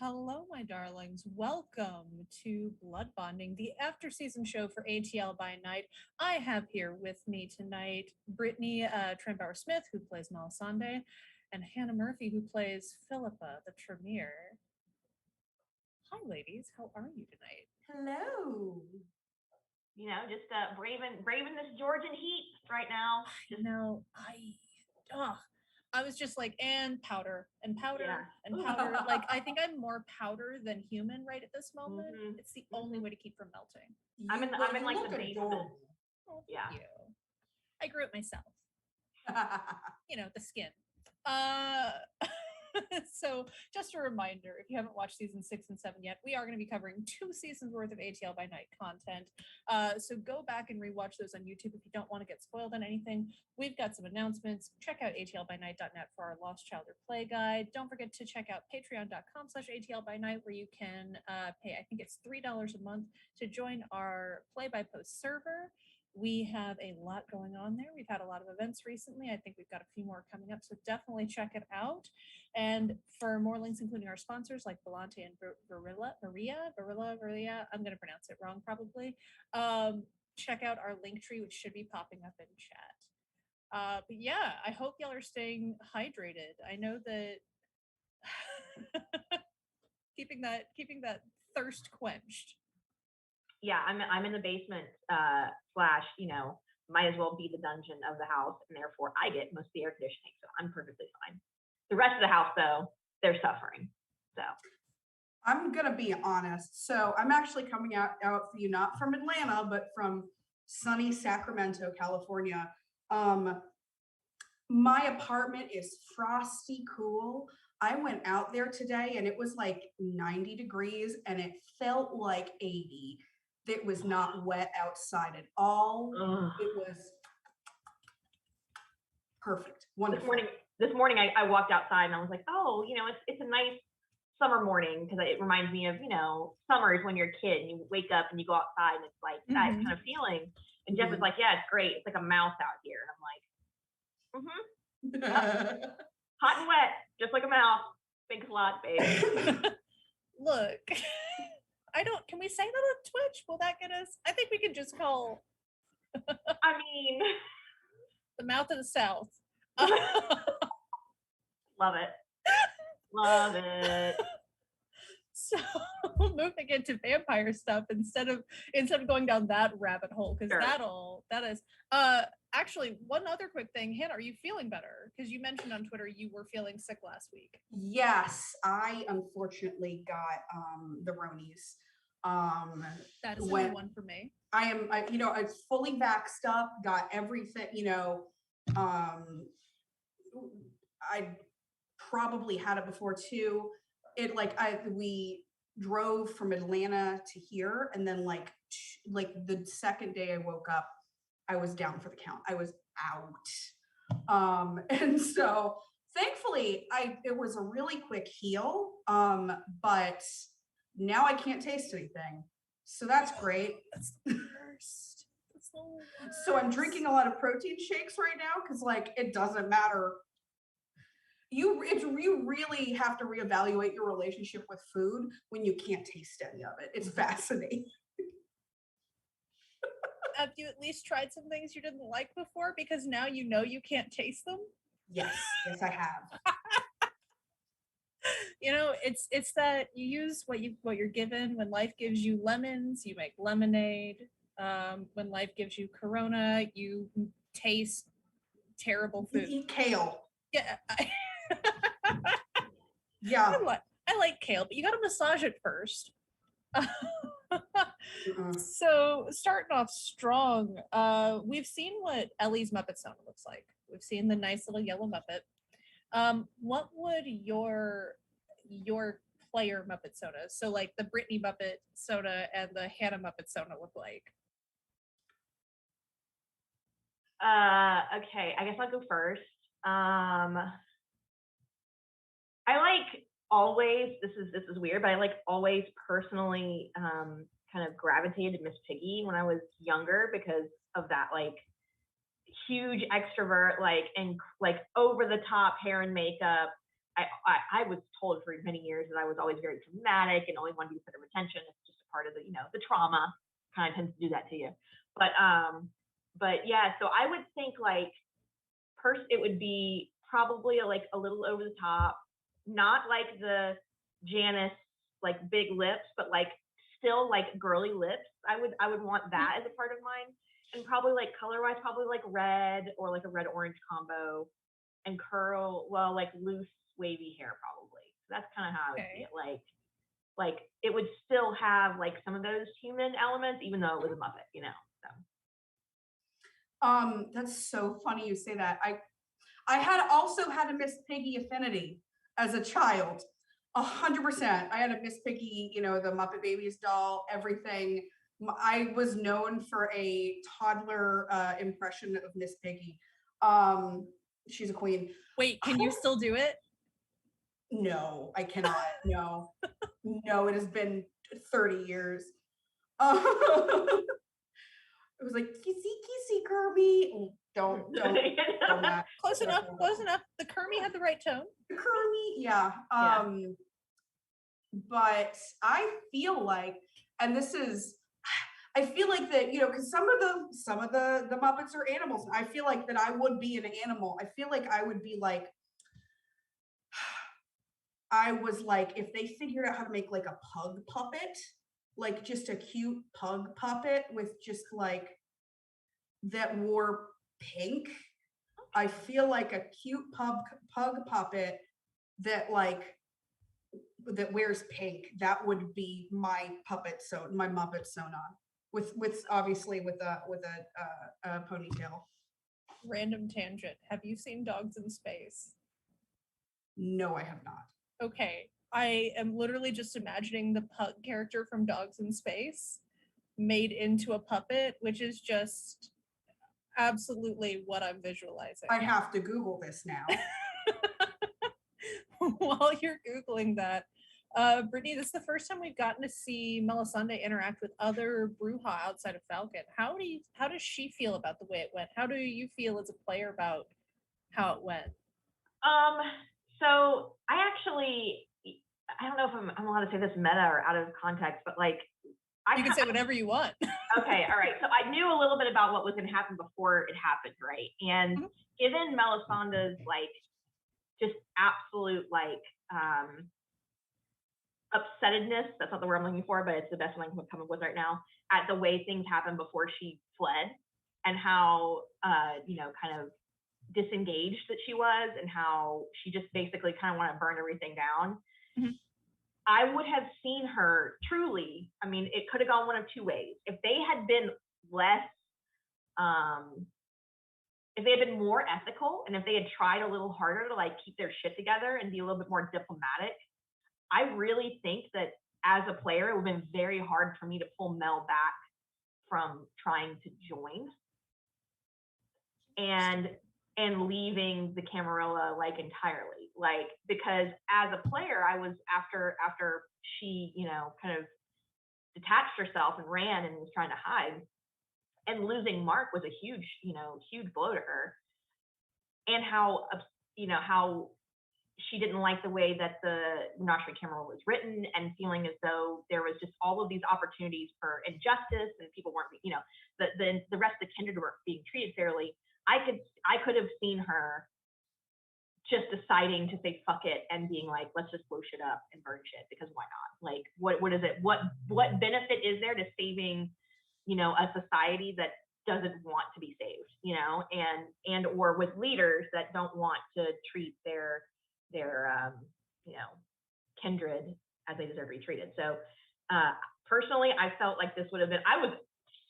Hello, my darlings. Welcome to Blood Bonding, the after season show for ATL by Night. I have here with me tonight Brittany Trembauer Smith, who plays Melisende, and Hannah Murphy, who plays Philippa, the Tremere. Hi, ladies. How are you tonight? Hello. Just braving this Georgian heat right now. I was just like, and powder and powder Yeah. and powder. Like, I think I'm more powder than human right at this moment. Mhm. It's the only way to keep from melting. I'm in like the basement. Oh, Yeah. thank you. I grew it myself. The skin. So just a reminder, if you haven't watched season 6 and 7 yet, we are going to be covering 2 seasons worth of ATL by Night content. So go back and rewatch those on YouTube if you don't want to get spoiled on anything. We've got some announcements. Check out atlbynight.net for our Lost Child or Play guide. Don't forget to check out patreon.com/atlbynight where you can pay, I think it's $3 a month to join our play-by-post server. We have a lot going on there. We've had a lot of events recently. I think we've got a few more coming up, so definitely check it out. And for more links, including our sponsors like Volante and Varilla, I'm going to pronounce it wrong probably. Check out our link tree, which should be popping up in chat. But yeah, I hope y'all are staying hydrated. I know that keeping that thirst quenched. Yeah, I'm in the basement slash, might as well be the dungeon of the house, and therefore I get most of the air conditioning, so I'm perfectly fine. The rest of the house, though, they're suffering. So I'm gonna be honest. So I'm actually coming out for you, not from Atlanta, but from sunny Sacramento, California. My apartment is frosty cool. I went out there today and it was like 90 degrees and it felt like 80. It was not wet outside at all. It was perfect. Wonderful. This morning I walked outside and I was like, oh, it's a nice summer morning, because it reminds me of, summers when you're a kid and you wake up and you go outside and it's like that kind of feeling. And Jeff was like, yeah, it's great. It's like a mouse out here. And I'm like, hot and wet, just like a mouse. Thanks a lot, babe. Look, can we say that on Twitch? Will that get us? I think we could just call. I mean, the mouth of the South. Love it. Love it. So moving into vampire stuff instead of going down that rabbit hole, because that is actually one other quick thing. Hannah, are you feeling better? Because you mentioned on Twitter you were feeling sick last week. Yes, I unfortunately got the Ronies. That is the one for me. I fully vaxxed up, got everything, I probably had it before too. We drove from Atlanta to here, and then like the second day I woke up, I was down for the count. I was out. And so thankfully it was a really quick heal. But now I can't taste anything. So that's great. That's the worst. So I'm drinking a lot of protein shakes right now because it doesn't matter. You really have to reevaluate your relationship with food when you can't taste any of it. It's fascinating. Have you at least tried some things you didn't like before? Because now you can't taste them? Yes, I have. It's that you use what you're given. When life gives you lemons, you make lemonade. When life gives you Corona, you taste terrible food. You eat kale. Yeah. Yeah. I like kale, but you gotta massage it first. So starting off strong, we've seen what Ellie's Muppet Soda looks like. We've seen the nice little yellow Muppet. What would your player Muppet Soda, so like the Brittany Muppet Soda and the Hannah Muppet Soda, look like? Okay, I guess I'll go first. I like always, this is weird, but I like always personally kind of gravitated to Miss Piggy when I was younger because of that huge extrovert, and over the top hair and makeup, I was told for many years that I was always very dramatic and only wanted to be the center of attention. It's just a part of the, the trauma kind of tends to do that to you. But yeah, so I would think like it would be probably like a little over the top, not like the Janice like big lips, but like still like girly lips. I would want that as a part of mine. And probably like color wise, probably like red or like a red orange combo, and like loose wavy hair probably. So that's kind of how I would see it. Like it would still have like some of those human elements, even though it was a Muppet, So. That's so funny you say that. I had also had a Miss Piggy affinity as a child. 100%. I had a Miss Piggy, the Muppet Babies doll, everything. I was known for a toddler impression of Miss Piggy. She's a queen. Wait, can you still do it? No, I cannot. No, it has been 30 years. It was like kissy Kirby. Don't Close enough. The Kirby had the right tone. The Kirby, yeah. But I feel like, and this is, I feel like that, because some of the Muppets are animals. I feel like that I would be an animal. I feel like I would be like, I was like, if they figured out how to make like a pug puppet, like just a cute pug puppet with just like that wore pink. I feel like a cute pug puppet that wears pink. That would be my puppet my Muppet sewn on with obviously with a ponytail. Random tangent. Have you seen Dogs in Space? No, I have not. Okay. I am literally just imagining the pug character from Dogs in Space made into a puppet, which is just absolutely what I'm visualizing. I have to Google this now. While you're Googling that, Brittany, this is the first time we've gotten to see Melisende interact with other Bruja outside of Falcon. How does she feel about the way it went? How do you feel as a player about how it went? So I don't know if I'm allowed to say this meta or out of context, but like you can say whatever you want. Okay, all right. So I knew a little bit about what was going to happen before it happened, right? And given Melisende's like just absolute like upsettedness, that's not the word I'm looking for, but it's the best one I can come up with right now, at the way things happened before she fled, and how kind of disengaged that she was, and how she just basically kind of wanted to burn everything down. Mm-hmm. I would have seen her truly, I mean, it could have gone one of two ways. If they had been less, if they had been more ethical, and if they had tried a little harder to like keep their shit together and be a little bit more diplomatic, I really think that as a player, it would have been very hard for me to pull Mel back from trying to join and leaving the Camarilla like entirely, like, because as a player, I was after she, kind of detached herself and ran and was trying to hide, and losing Mark was a huge blow to her, and how she didn't like the way that the Nashri Camarilla was written, and feeling as though there was just all of these opportunities for injustice, and people weren't, the rest of the kindred were being treated fairly. I could have seen her just deciding to say fuck it and being like, let's just blow shit up and burn shit, because why not? Like, what is it? What benefit is there to saving, a society that doesn't want to be saved, and or with leaders that don't want to treat their kindred as they deserve to be treated. So personally, I felt like this would have been, I was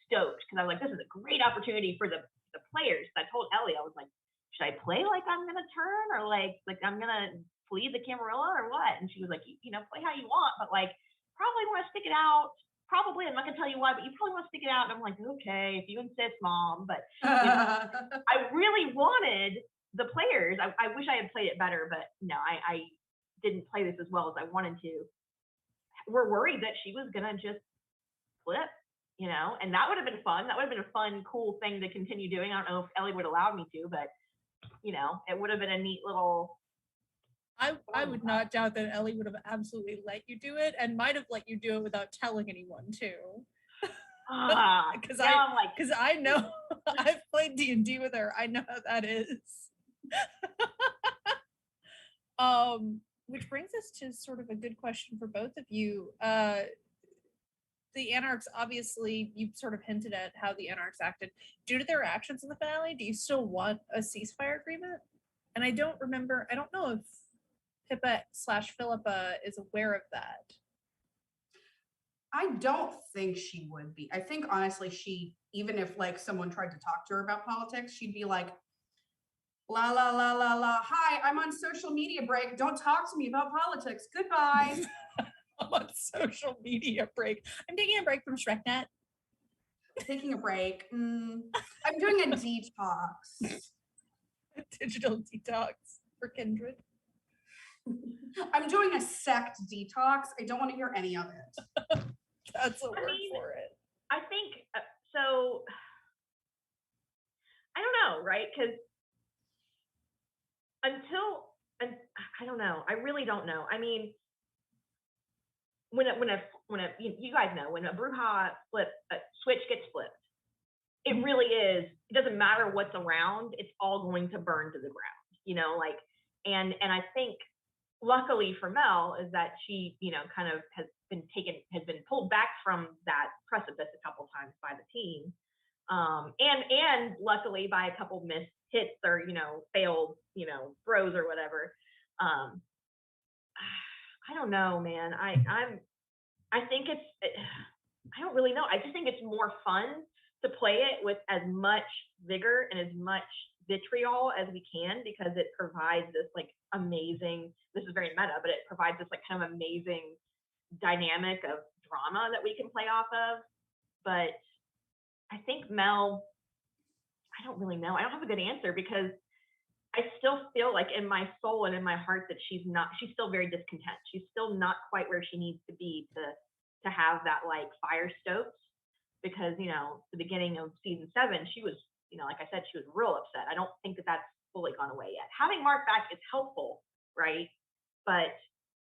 stoked, because I was like, this is a great opportunity for the players. I told Ellie, I was like, should I play like I'm gonna turn, or like I'm gonna flee the Camarilla, or what? And she was like, play how you want, but like probably want to stick it out. Probably, I'm not gonna tell you why, but you probably want to stick it out. And I'm like, okay, if you insist, Mom. But I really wanted the players. I wish I had played it better, but no, I didn't play this as well as I wanted to. We're worried that she was gonna just flip, and that would have been fun. That would have been a fun, cool thing to continue doing. I don't know if Ellie would allow me to, but it would have been a neat little. I would not doubt that Ellie would have absolutely let you do it, and might have let you do it without telling anyone too. Because I know I've played D&D with her. I know how that is. Which brings us to sort of a good question for both of you. The Anarchs, obviously, you sort of hinted at how the Anarchs acted. Due to their actions in the finale, do you still want a ceasefire agreement? And I don't know if Pippa/Philippa is aware of that. I don't think she would be. I think honestly, even if like someone tried to talk to her about politics, she'd be like, la la la la la. Hi, I'm on social media break. Don't talk to me about politics. Goodbye. I'm on social media break. I'm taking a break from ShrekNet. Taking a break. I'm doing a detox. A digital detox for Kindred. I'm doing a sect detox. I don't want to hear any of it. That's a word for it. I think so. I don't know, right? Because I don't know. I really don't know. I mean, when you guys know, when a Bruja switch gets flipped, it really is. It doesn't matter what's around. It's all going to burn to the ground. Like, and I think luckily for Mel is that she, kind of has been pulled back from that precipice a couple times by the team. And luckily by a couple missed hits or, failed, throws or whatever. I don't know, man. I think I don't really know. I just think it's more fun to play it with as much vigor and as much vitriol as we can, because it provides this like amazing, this is very meta, but it provides this like kind of amazing dynamic of drama that we can play off of. But I think Mel, I don't really know. I don't have a good answer, because I still feel like in my soul and in my heart that she's still very discontent. She's still not quite where she needs to be to have that like fire stoked, because, the beginning of season 7, she was, like I said, she was real upset. I don't think that that's fully gone away yet. Having Mark back is helpful, right? But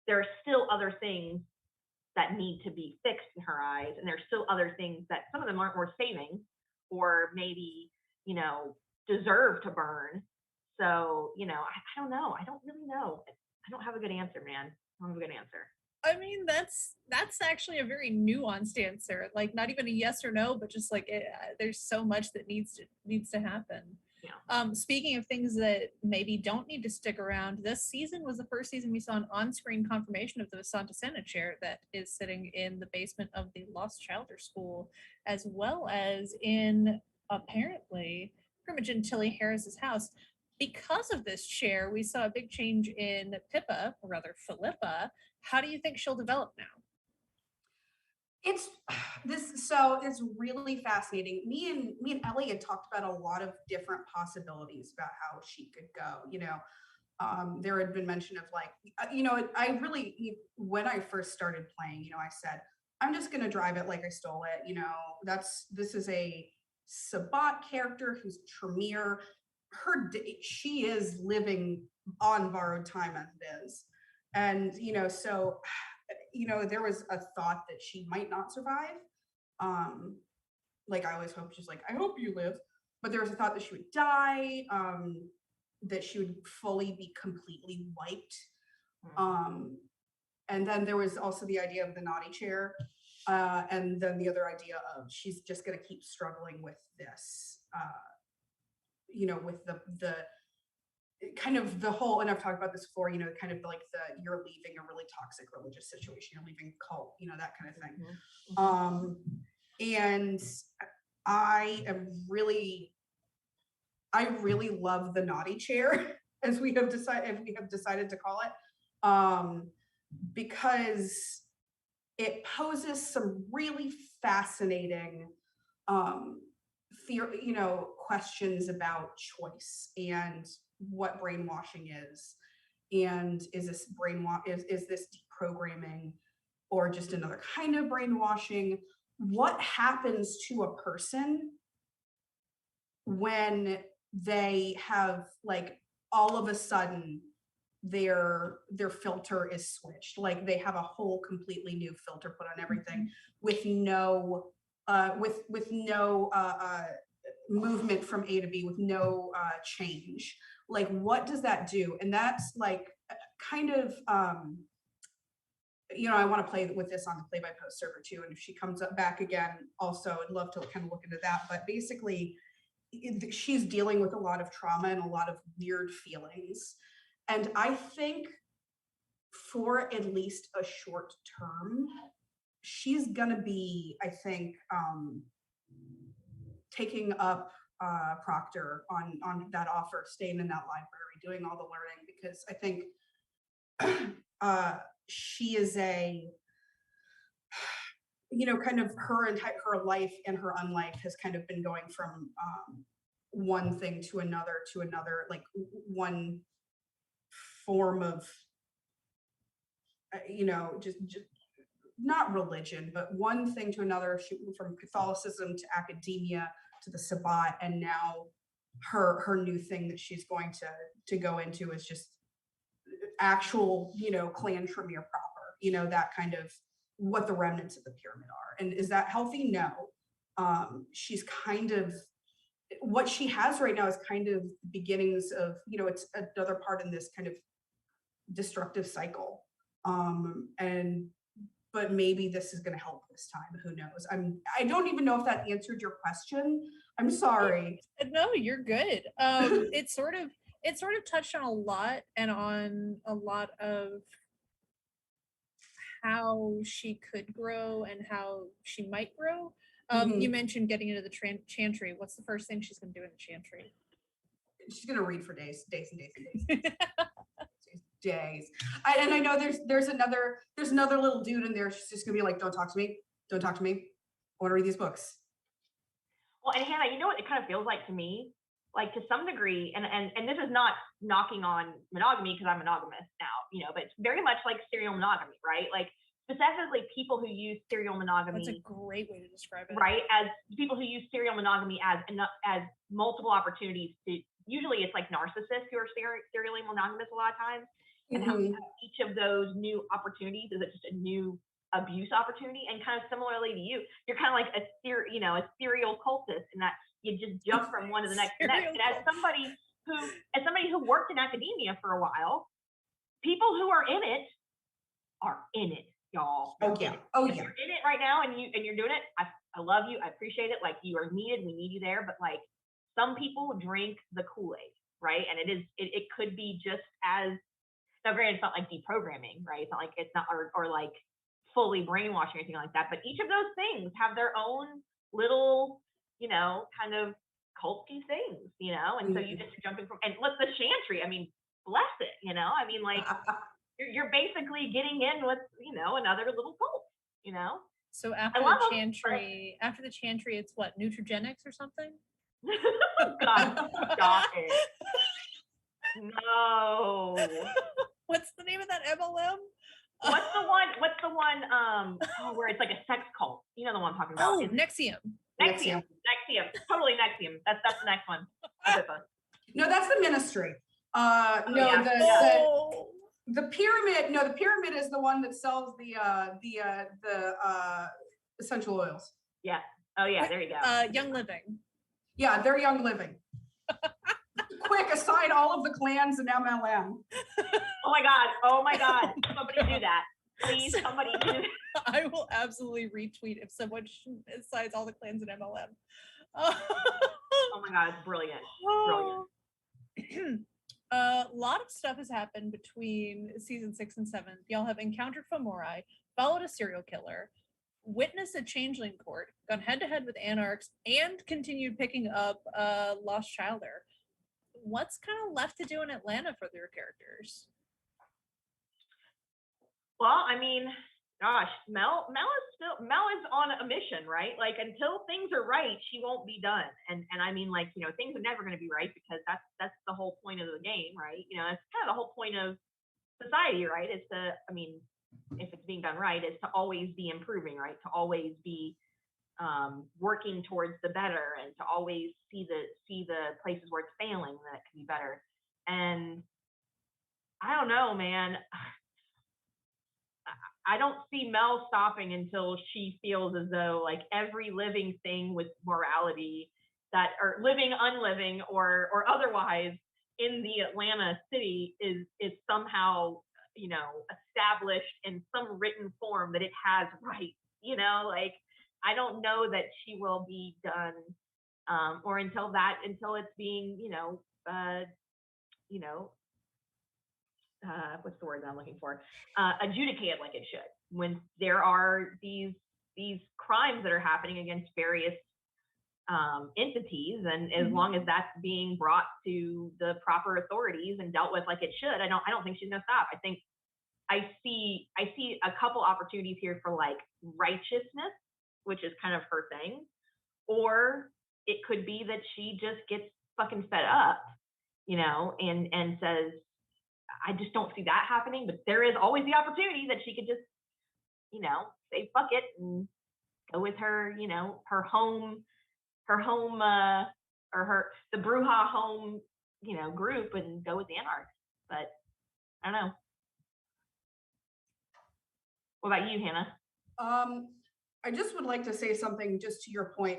there are still other things that need to be fixed in her eyes. And there's still other things that some of them aren't worth saving, or maybe, deserve to burn. So, I don't know. I don't really know. I don't have a good answer, man. I don't have a good answer. I mean, that's actually a very nuanced answer. Like, not even a yes or no, but just like there's so much that needs to happen. Yeah. Speaking of things that maybe don't need to stick around, this season was the first season we saw an on-screen confirmation of the Santa Santa chair that is sitting in the basement of the Lost Childer School, as well as in apparently Imogen Tilly Harris's house. Because of this chair, we saw a big change in Pippa, or rather Philippa. How do you think she'll develop now? It's really fascinating. Me and Ellie had talked about a lot of different possibilities about how she could go. There had been mention of like, I really, when I first started playing, I said, I'm just going to drive it like I stole it. This is a Sabat character who's Tremere. She is living on borrowed time as it is. And, so, there was a thought that she might not survive. Like I always hope, she's like, I hope you live. But there was a thought that she would die, that she would fully be completely wiped. And then there was also the idea of the naughty chair. And then the other idea of she's just going to keep struggling with this, with the kind of the whole, and I've talked about this before, kind of like you're leaving a really toxic religious situation, you're leaving cult, that kind of thing. Mm-hmm. And I really love the naughty chair, as we have decided to call it, because it poses some really fascinating questions about choice and what brainwashing is, and is this is this deprogramming or just another kind of brainwashing? What happens to a person when they have like all of a sudden their filter is switched. Like they have a whole completely new filter put on everything with no movement from A to B, with no change. Like, what does that do? And that's like kind of I want to play with this on the Play by Post server too. And if she comes up back again, also I'd love to kind of look into that. But basically, she's dealing with a lot of trauma and a lot of weird feelings. And I think for at least a short term, she's gonna be, I think, taking up Proctor on that offer, staying in that library, doing all the learning, because I think she is kind of her life and her unlife has kind of been going from one thing to another, like one form of, just not religion, but one thing to another, from Catholicism to academia to the Sabbat, and now her new thing that she's going to go into is just actual, clan Tremere proper, that kind of what the remnants of the pyramid are. And is that healthy? No. She's kind of, what she has right now is kind of beginnings of, it's another part in this kind of destructive cycle. But maybe this is going to help this time. Who knows? I don't even know if that answered your question. I'm sorry. No, you're good. It sort of touched on a lot, and on a lot of how she could grow and how she might grow. You mentioned getting into the chantry. What's the first thing she's going to do in the chantry? She's going to read for days and days and days. Days. And I know there's another little dude in there. She's just gonna be like, don't talk to me. I want to read these books. Well, and Hannah, you know what it kind of feels like to me? Like, to some degree, and this is not knocking on monogamy, because I'm monogamous now, but it's very much like serial monogamy, right? Like, specifically people who use serial monogamy. That's a great way to describe it. Right? As people who use serial monogamy as multiple opportunities to, usually it's like narcissists who are serially monogamous a lot of times. And how each of those new opportunities is just a new abuse opportunity. And kind of similarly to you, you're kind of like a serial cultist, in that you just jump from one to the next. And as somebody who worked in academia for a while, people who are in it, y'all. Oh yeah. If you're in it right now and you're doing it, I love you. I appreciate it. Like, you are needed. We need you there. But like, some people drink the Kool-Aid, right? And it could be just as, now granted, it's not like deprogramming, right? It's not or like fully brainwashing or anything like that. But each of those things have their own little, kind of culty things, And so you just jumping from, and look, the chantry, I mean, bless it, like you're basically getting in with, another little cult, So after the chantry, it's what, nutrigenics or something? God, stop it. No. What's the name of that MLM? What's the one where it's like a sex cult? You know the one I'm talking about. Oh, Nexium. Totally Nexium. That's the next one. No, that's the ministry. The pyramid. No, the pyramid is the one that sells the essential oils. Yeah. Oh yeah, there you go. Young Living. Yeah, they're Young Living. Quick, assign all of the clans in MLM. Oh my God. Somebody do that. Please, somebody do that. I will absolutely retweet if someone assigns all the clans in MLM. Oh my God, brilliant. A lot of stuff has happened between season 6 and 7. Y'all have encountered Fomori, followed a serial killer, witnessed a changeling court, gone head-to-head with anarchs, and continued picking up Lost Childer. What's kind of left to do in Atlanta for their characters? Well, I mean, gosh, Mel is on a mission, right? Like, until things are right, she won't be done. And I mean, like, things are never going to be right, because that's the whole point of the game, right? It's kind of the whole point of society, right? Is to, I mean, if it's being done right, is to always be improving, right? To always be working towards the better, and to always see the places where it's failing that can be better. And I don't know, man. I don't see Mel stopping until she feels as though like every living thing with morality that, or living, unliving, or otherwise in the Atlanta city is somehow, you know, established in some written form that it has rights, you know, like I don't know that she will be done, or until it's being, what's the word that I'm looking for? Adjudicated like it should. When there are these crimes that are happening against various entities, and as long as that's being brought to the proper authorities and dealt with like it should, I don't think she's gonna stop. I think I see a couple opportunities here for like righteousness, which is kind of her thing, or it could be that she just gets fucking fed up, you know, and says, I just don't see that happening, but there is always the opportunity that she could just, you know, say fuck it and go with her, you know, her home, or the Bruja home, you know, group and go with the Anarchs. But I don't know. What about you, Hannah? I just would like to say something just to your point.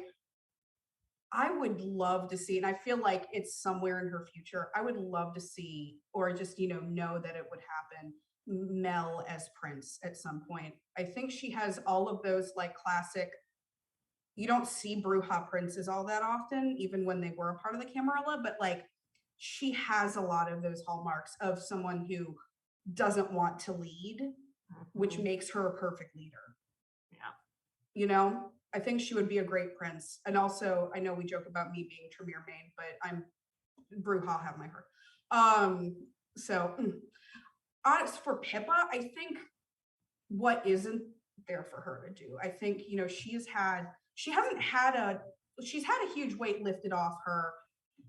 I would love to see, and I feel like it's somewhere in her future, I would love to see, or just, you know that it would happen, Mel as Prince at some point. I think she has all of those like classic, you don't see Bruja princes all that often, even when they were a part of the Camarilla, but like she has a lot of those hallmarks of someone who doesn't want to lead, which makes her a perfect leader. Yeah. You know, I think she would be a great prince. And also, I know we joke about me being Tremere main, but I'm Bruja, have my heart. So honest for Pippa, I think what isn't there for her to do, I think, you know, she's had a huge weight lifted off her,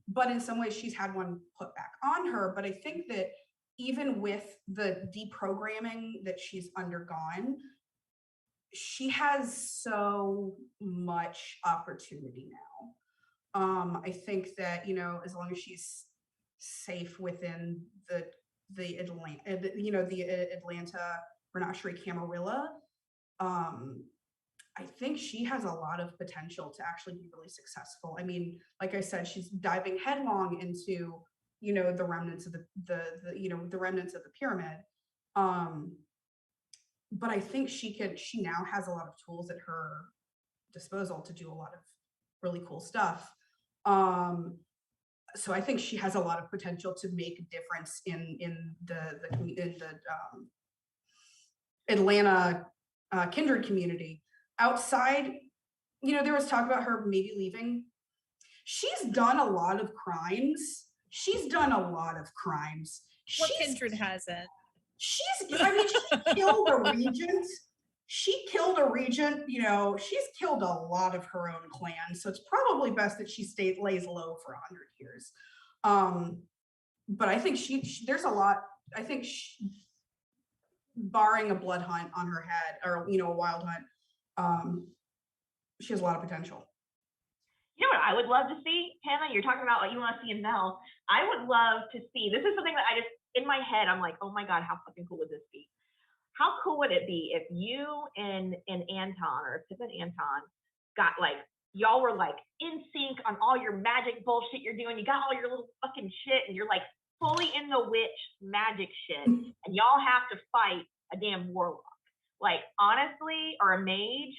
but in some ways she's had one put back on her. But I think that even with the deprogramming that she's undergone, she has so much opportunity now. I think that, you know, as long as she's safe within the Atlanta, you know, the Atlanta Renasherie Camarilla, I think she has a lot of potential to actually be really successful. I mean, like I said, she's diving headlong into, you know, the remnants of the remnants of the pyramid. But I think she now has a lot of tools at her disposal to do a lot of really cool stuff. So I think she has a lot of potential to make a difference in the Atlanta kindred community. Outside, you know, there was talk about her maybe leaving. She's done a lot of crimes. What kindred hasn't? She killed a regent. She killed a regent, you know, she's killed a lot of her own clan. So it's probably best that she lays low for 100 years. But I think there's a lot, I think barring a blood hunt on her head, or, you know, a wild hunt, she has a lot of potential. You know what I would love to see, Hannah? You're talking about what you want to see in Mel. I would love to see, this is something that I just, in my head, I'm like, oh my God, how fucking cool would this be? How cool would it be if you and Anton, or Pippa and Anton, got like, y'all were like in sync on all your magic bullshit you're doing. You got all your little fucking shit and you're like fully in the witch magic shit. And y'all have to fight a damn warlock. Like, honestly, or a mage.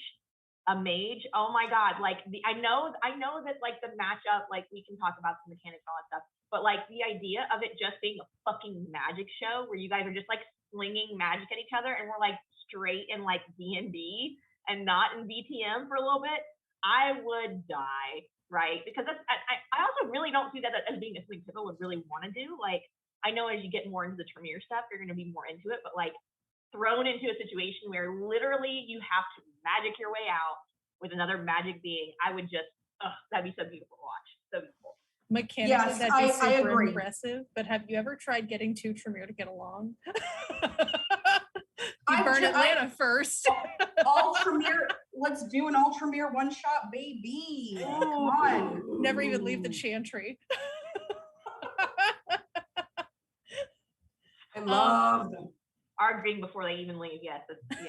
Oh my God. Like I know that like the matchup, like we can talk about the mechanics and all that stuff, but like the idea of it just being a fucking magic show where you guys are just like slinging magic at each other and we're like straight in like D&D and not in BTM for a little bit, I would die, right? Because I also really don't see that as being a thing people would really want to do. Like, I know as you get more into the Tremere stuff, you're going to be more into it, but like thrown into a situation where literally you have to magic your way out with another magic being, I would just, that'd be so beautiful to watch. So beautiful. Mechanically, yes, that'd be I super agree. Impressive. But have you ever tried getting two Tremere to get along? You burn Atlanta first. All Tremere, let's do an all Tremere one shot, baby. Come on. Never even leave the chantry. I love them. Arguing before they even leave. Yes, that sounds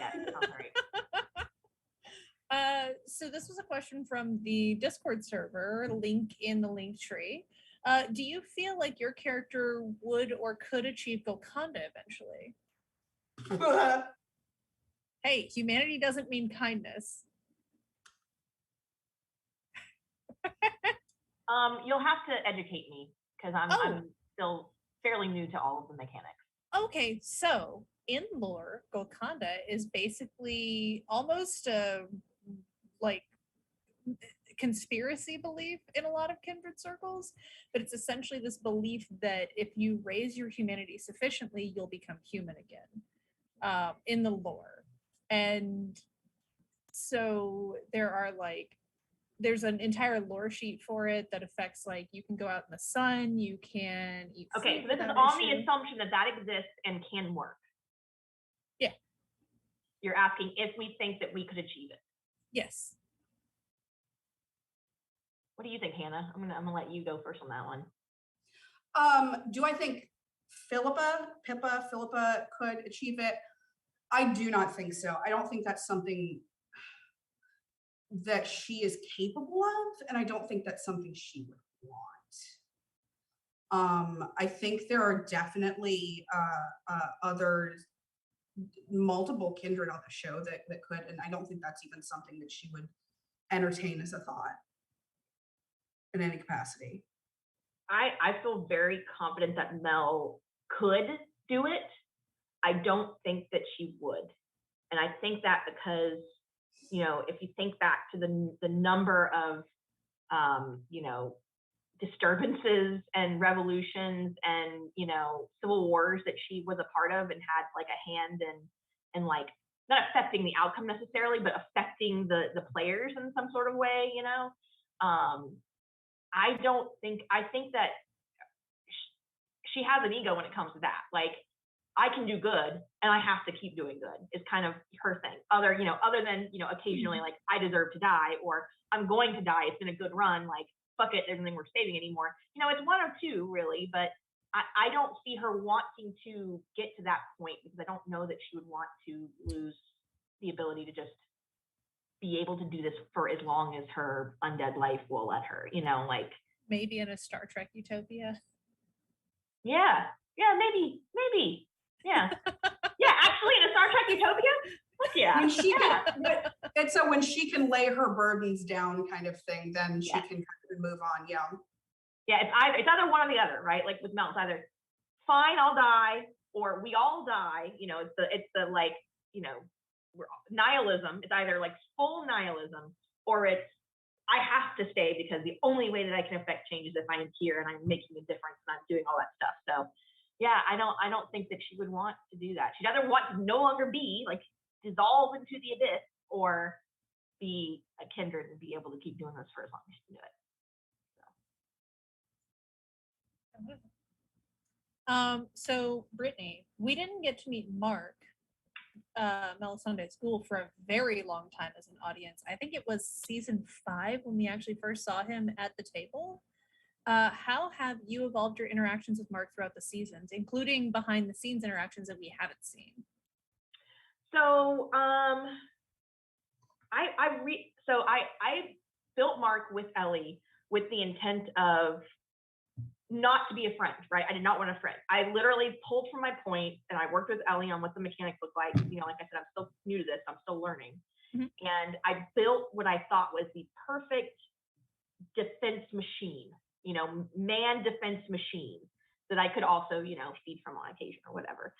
right. So this was a question from the Discord server, link in the link tree. Do you feel like your character would or could achieve Golconda eventually? Hey, humanity doesn't mean kindness. You'll have to educate me because I'm still fairly new to all of the mechanics. Okay, so in lore, Golconda is basically almost a like conspiracy belief in a lot of kindred circles, but it's essentially this belief that if you raise your humanity sufficiently, you'll become human again, in the lore. And so there's an entire lore sheet for it that affects, like, you can go out in the sun, you can eat food. Okay, so this is on the assumption that exists and can work. Yeah. You're asking if we think that we could achieve it. Yes. What do you think, Hannah? I'm gonna let you go first on that one. Do I think Pippa could achieve it? I do not think so. I don't think that's something that she is capable of, and I don't think that's something she would want. I think there are definitely other multiple kindred on the show that could, and I don't think that's even something that she would entertain as a thought in any capacity. I feel very confident that Mel could do it. I don't think that she would. And I think that because, if you think back to the number of, disturbances and revolutions and, civil wars that she was a part of and had like a hand in like, not affecting the outcome necessarily, but affecting the players in some sort of way, I think that she has an ego when it comes to that. Like, I can do good and I have to keep doing good is kind of her thing. Other than, occasionally like I deserve to die or I'm going to die. It's been a good run. Like, fuck it. There's nothing worth saving anymore. It's one or two really, but I don't see her wanting to get to that point because I don't know that she would want to lose the ability to just be able to do this for as long as her undead life will let her, like maybe in a Star Trek utopia. Yeah, maybe. Yeah. Yeah, actually in a Star Trek utopia? Fuck yeah. When she can, and so when she can lay her burdens down kind of thing, then she can kind of move on. Yeah. Yeah, it's either one or the other, right? Like with Mel, it's either fine, I'll die, or we all die. It's the like, nihilism. It's either like full nihilism or it's I have to stay because the only way that I can affect change is if I'm here and I'm making a difference and I'm doing all that stuff. So yeah, I don't think that she would want to do that. She'd either want to no longer be like dissolve into the abyss or be a kindred and be able to keep doing this for as long as she can do it. So Brittany, we didn't get to meet Mark, Melisende at school for a very long time as an audience. I think it was season 5 when we actually first saw him at the table. How have you evolved your interactions with Mark throughout the seasons, including behind the scenes interactions that we haven't seen? So I built Mark with Ellie with the intent of not to be a friend, right? I did not want a friend. I literally pulled from my point and I worked with Ellie on what the mechanics look like. Like I said, I'm still new to this. I'm still learning. Mm-hmm. And I built what I thought was the perfect defense machine, man defense machine that I could also, feed from on occasion or whatever.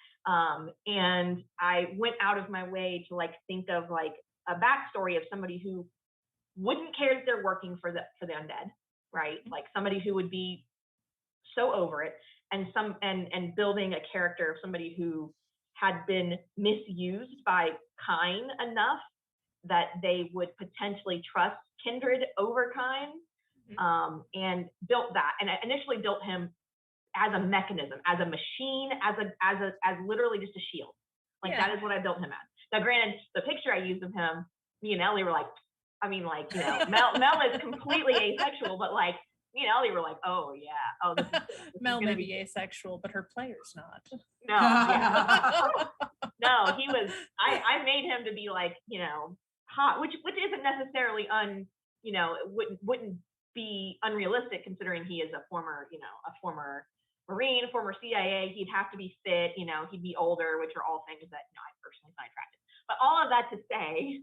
And I went out of my way to like think of like a backstory of somebody who wouldn't care that they're working for the undead, right? Like somebody who would be so over it, and building a character of somebody who had been misused by kind enough that they would potentially trust kindred over kind, and built that. And I initially built him as a mechanism, as a machine, as literally just a shield. Like that is what I built him as. Now, granted, the picture I used of him, me and Ellie were like, Mel is completely asexual, but like me and Ellie were like, oh yeah, oh this Mel is may be be asexual, but her player's not. no, yeah. No, he was. I made him to be like, you know, hot, which isn't necessarily it wouldn't be unrealistic considering he is a former Marine, former CIA. He'd have to be fit, you know, he'd be older, which are all things that I personally find attractive. But all of that to say,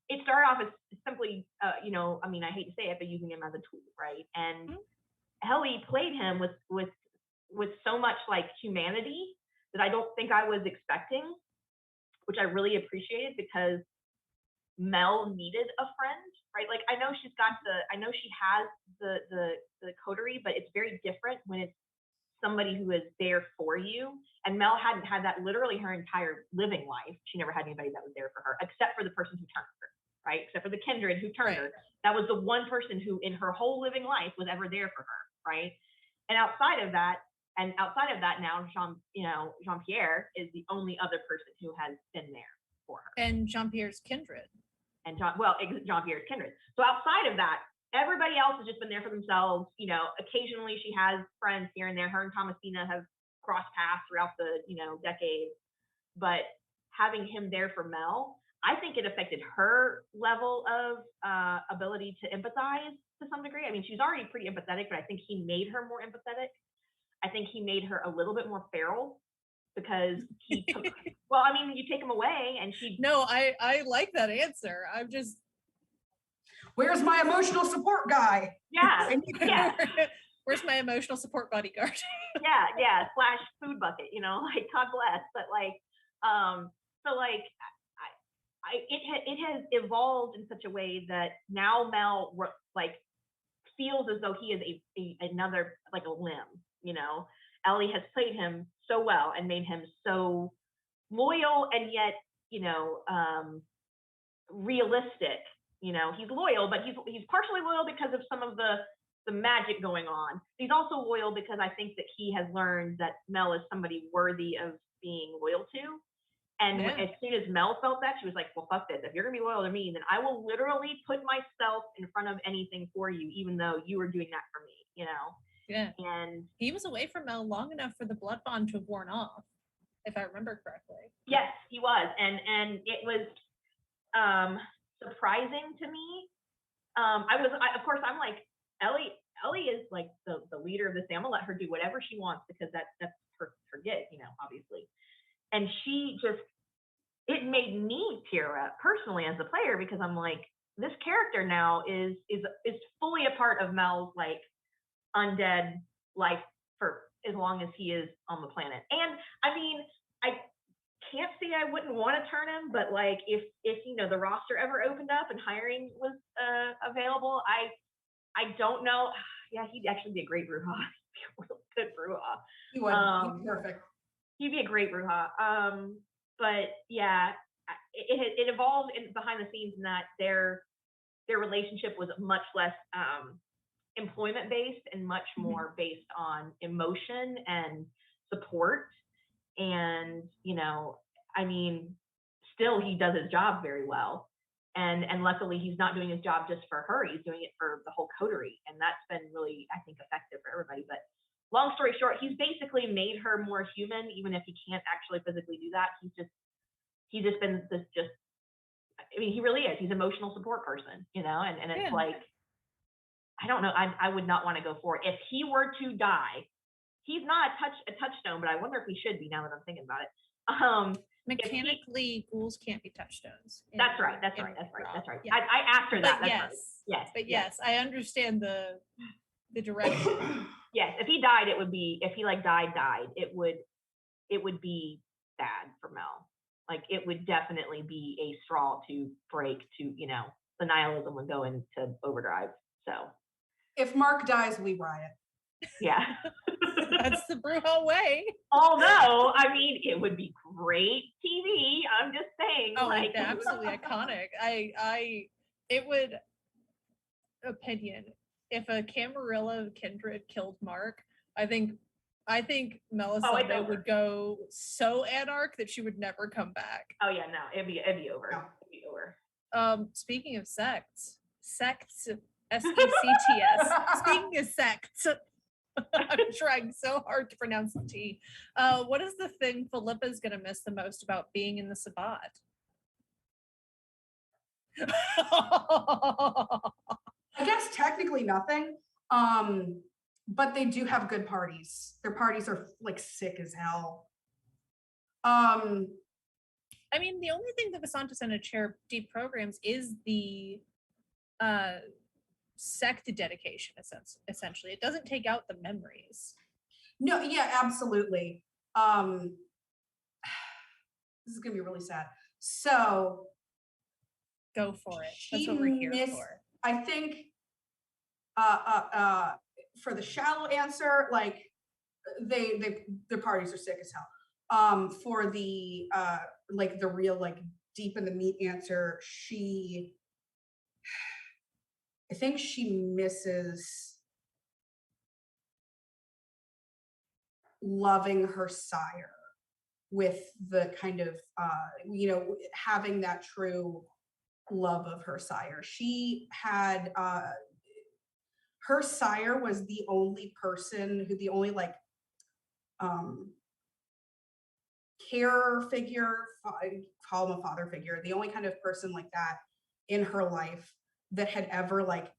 it started off as simply, I mean, I hate to say it, but using him as a tool, right? And Ellie played him with so much like humanity that I don't think I was expecting, which I really appreciated because Mel needed a friend, right? Like I know she has the coterie, but it's very different when it's somebody who is there for you. And Mel hadn't had that literally her entire living life. She never had anybody that was there for her, except for the person who turned her, right? Except for the kindred who turned her. That was the one person who in her whole living life was ever there for her, right? And outside of that now, Jean-Pierre is the only other person who has been there for her. And Jean-Pierre's kindred. And Jean-Pierre's kindred. So outside of that, everybody else has just been there for themselves. You know, occasionally she has friends here and there. Her and Thomasina have crossed paths throughout the, decades. But having him there for Mel, I think it affected her level of ability to empathize to some degree. I mean, she's already pretty empathetic, but I think he made her more empathetic. I think he made her a little bit more feral because he took, well, I mean, you take him away and she. No, I like that answer. I'm just. Where's my emotional support guy? Yeah. Yeah. Where's my emotional support bodyguard? yeah. / food bucket, like God bless. But like, so like, it has evolved in such a way that now Mel like feels as though he is another like a limb, Ellie has played him so well and made him so loyal and yet, realistic. He's loyal, but he's partially loyal because of some of the magic going on. He's also loyal because I think that he has learned that Mel is somebody worthy of being loyal to. And as soon as Mel felt that, she was like, well, fuck this. If you're going to be loyal to me, then I will literally put myself in front of anything for you, even though you were doing that for me, Yeah. And he was away from Mel long enough for the blood bond to have worn off, if I remember correctly. Yes, he was. And it was surprising to me. Of course, I'm like, Ellie is like the leader of this family. I'm gonna let her do whatever she wants because that's her gig, obviously. And she just, it made me tear up personally as a player because I'm like, this character now is fully a part of Mel's like undead life for as long as he is on the planet. And I mean, I can't say I wouldn't want to turn him, but like if the roster ever opened up and hiring was available, I don't know. Yeah, he'd actually be a great Bruja. Good Bruja. He would. He'd be perfect. He'd be a great Bruja. But yeah, it evolved behind the scenes in that their relationship was much less employment based and much more based on emotion and support. And I mean, still he does his job very well. And luckily he's not doing his job just for her, he's doing it for the whole coterie. And that's been really, I think, effective for everybody. But long story short, he's basically made her more human, even if he can't actually physically do that. He's just been this I mean, he really is. He's an emotional support person, and it's like, I don't know. I would not want to go for it. If he were to die, he's not a touchstone, but I wonder if he should be now that I'm thinking about it. Mechanically, ghouls can't be touchstones. That's right. Yeah. I asked her that. But that's yes. Right. But yes, I understand the direction. Yes, if he died, it would be, if he like died, it would be bad for Mel. Like it would definitely be a straw to break to, the nihilism would go into overdrive. So if Mark dies, we riot. Yeah. That's the Bruja way. Although, I mean, it would be great TV. I'm just saying. Oh, like, absolutely iconic. It would, opinion, if a Camarilla kindred killed Mark, I think Melisende would go so anarch that she would never come back. Oh yeah, no, it'd be over. No. It'd be over. Speaking of sects SECTS. Speaking of sects, I'm trying so hard to pronounce the T. What is the thing Philippa's gonna miss the most about being in the Sabbat? I guess technically nothing. But they do have good parties. Their parties are like sick as hell. I mean, the only thing that Vasantas and a chair deprograms is the sect dedication, essentially. It doesn't take out the memories. No, yeah, absolutely. This is gonna be really sad. So go for it. That's what we're here for. I think for the shallow answer, like their parties are sick as hell. For the like the real like deep in the meat answer, I think she misses loving her sire with the kind of having that true love of her sire. She had her sire was the only person who the only like care figure, call him a father figure, the only kind of person like that in her life that had ever like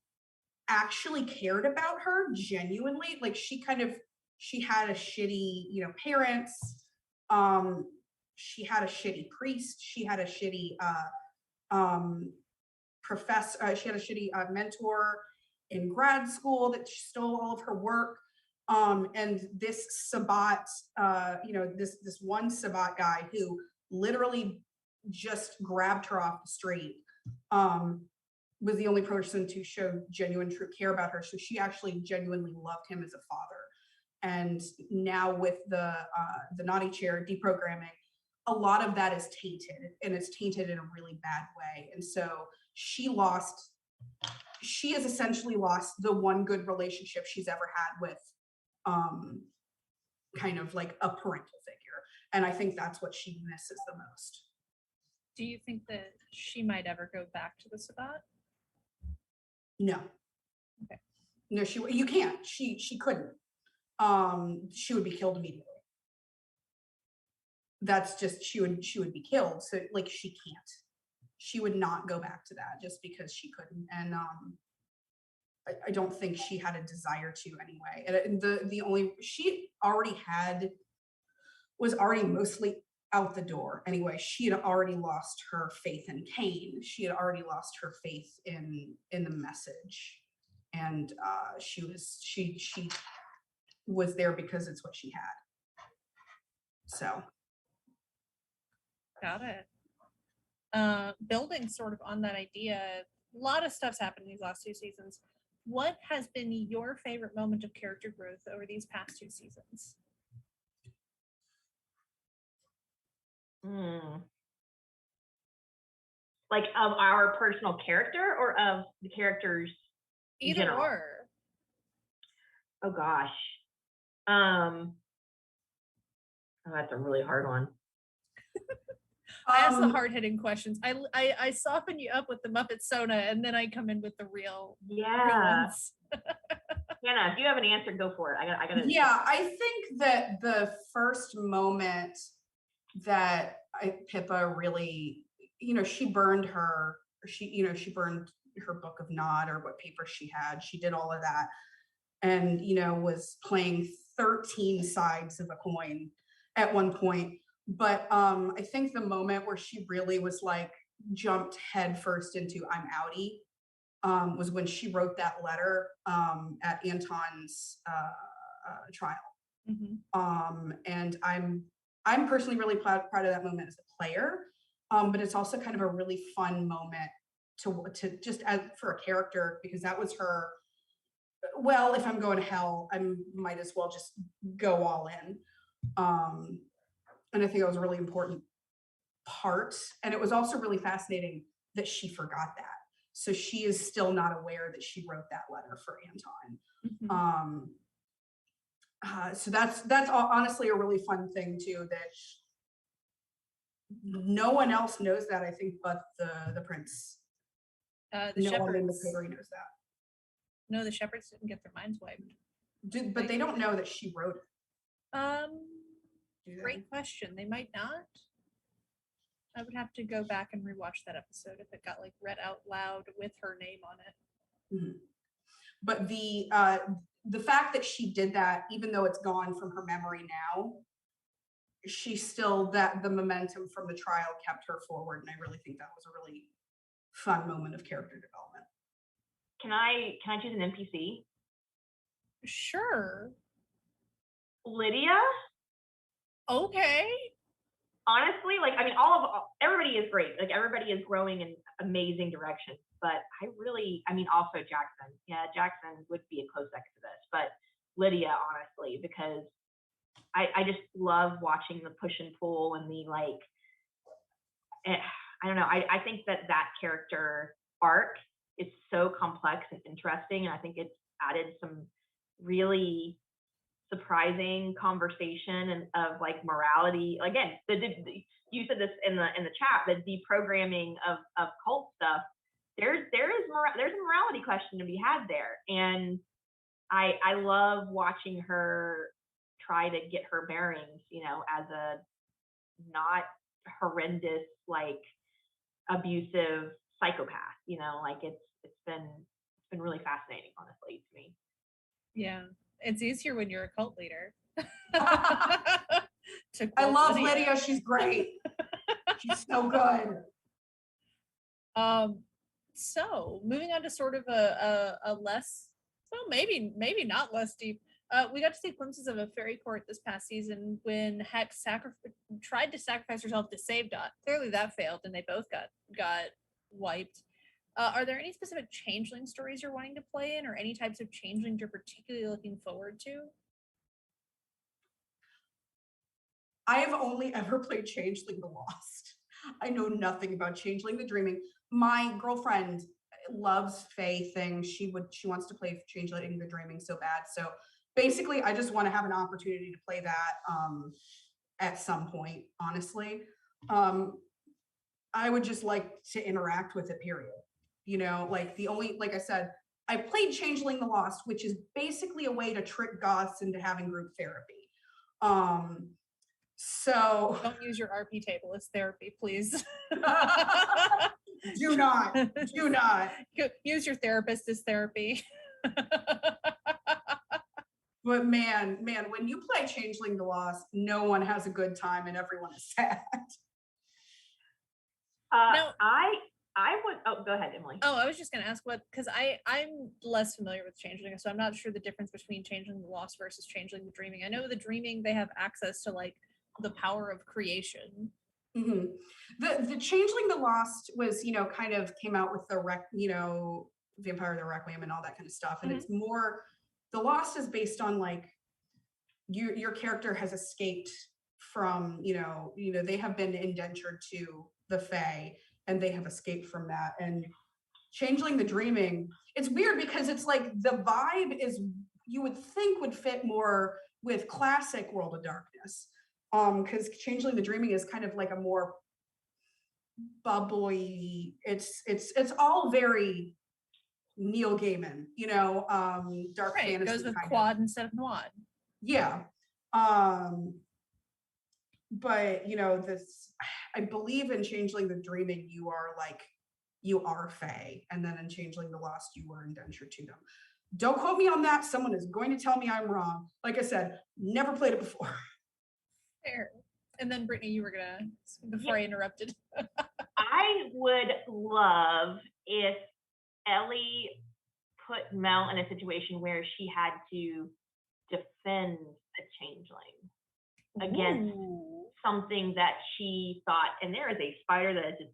actually cared about her genuinely. Like she had a shitty, parents. She had a shitty priest. She had a shitty professor. She had a shitty mentor in grad school that stole all of her work. And this Sabbat, this one Sabbat guy who literally just grabbed her off the street, was the only person to show genuine true care about her. So she actually genuinely loved him as a father. And now with the naughty chair deprogramming, a lot of that is tainted, and it's tainted in a really bad way. And so she has essentially lost the one good relationship she's ever had with kind of like a parental figure. And I think that's what she misses the most. Do you think that she might ever go back to the Sabbat? No. Okay. No, you can't. She couldn't. She would be killed immediately. That's just she would be killed. So like she can't. She would not go back to that just because she couldn't. And I don't think she had a desire to anyway. And the only she already was already mostly out the door anyway. She had already lost her faith in Cain. She had already lost her faith in the message, and she was there because it's what she had. So got it. Building sort of on that idea, a lot of stuff's happened in these last 2 seasons. What has been your favorite moment of character growth over these past 2 seasons? Like of our personal character or of the characters? Either or. Oh gosh. Oh, that's a really hard one. I ask the hard-hitting questions. I soften you up with the Muppet Sona, and then I come in with the real ones. Hannah, if you have an answer, go for it. I gotta. Yeah, I think that the first moment that Pippa really, she burned her book of Nod or what paper she had. She did all of that, and was playing 13 sides of a coin at one point. But I think the moment where she really was like jumped headfirst into I'm outie was when she wrote that letter at Anton's trial. Mm-hmm. And I'm personally really proud of that moment as a player, but it's also kind of a really fun moment to just for a character, because that was her. Well, if I'm going to hell, I might as well just go all in. And I think that was a really important part. And it was also really fascinating that she forgot that. So she is still not aware that she wrote that letter for Anton. Mm-hmm. So that's honestly a really fun thing too, that no one else knows that, I think, but the prince. The no shepherds. one in the coterie knows that. No, the shepherds didn't get their minds wiped. But they don't know that she wrote it. Do they? Great question. They might not. I would have to go back and rewatch that episode if it got like read out loud with her name on it. Mm-hmm. But the fact that she did that, even though it's gone from her memory now, she still, that the momentum from the trial kept her forward, and I really think that was a really fun moment of character development. Can I choose an NPC? Sure. Lydia? Okay. Honestly, like, I mean, everybody is great. Like, everybody is growing in amazing directions. But also Jackson. Yeah, Jackson would be a close second to this. But Lydia, honestly, because I just love watching the push and pull and the, like, I don't know. I think that character arc is so complex and interesting. And I think it's added some really surprising conversation and of like morality. Again, you said this in the chat, the deprogramming of cult stuff. There's a morality question to be had there, and I love watching her try to get her bearings, you know, as a not horrendous, like, abusive psychopath, you know, like it's been really fascinating, honestly, to me. Yeah, it's easier when you're a cult leader. I love Lydia. She's great. She's so good. So moving on to sort of a less, well, maybe not less deep. We got to see glimpses of a fairy court this past season when Hex tried to sacrifice herself to save Dot. Clearly that failed, and they both got wiped. Are there any specific changeling stories you're wanting to play in, or any types of changeling you're particularly looking forward to? I have only ever played Changeling the Lost. I know nothing about Changeling the Dreaming. My girlfriend loves Fae things. She wants to play Changeling the Dreaming so bad. So basically, I just want to have an opportunity to play that at some point, honestly. I would just like to interact with it, period. You know, like like I said, I played Changeling the Lost, which is basically a way to trick goths into having group therapy. So don't use your RP table as therapy, please. do not use your therapist as therapy. But man, when you play Changeling the Lost, no one has a good time and everyone is sad. No, I would. Oh, go ahead, Emily. Oh, I was just going to ask because I'm less familiar with Changeling, so I'm not sure the difference between Changeling the Lost versus Changeling the Dreaming. I know the Dreaming, they have access to like the power of creation. Mm-hmm. The Changeling the Lost was, you know, kind of came out with the Vampire the Requiem and all that kind of stuff, and it's more, the Lost is based on like your character has escaped from, you know, they have been indentured to the Fae, and they have escaped from that. And Changeling the Dreaming, it's weird because it's like the vibe is, you would think would fit more with classic World of Darkness. Because Changeling the Dreaming is kind of like a more bubbly, it's all very Neil Gaiman, you know, dark fantasy. It goes with quad instead of noir. Yeah. But you know, I believe in Changeling the Dreaming, you are Fae, and then in Changeling the Lost, you were indentured to them. Don't quote me on that. Someone is going to tell me I'm wrong. Like I said, never played it before. Fair. And then Brittany, you were gonna, before I interrupted. I would love if Ellie put Mel in a situation where she had to defend a changeling against something that she thought, and there is a spider that is just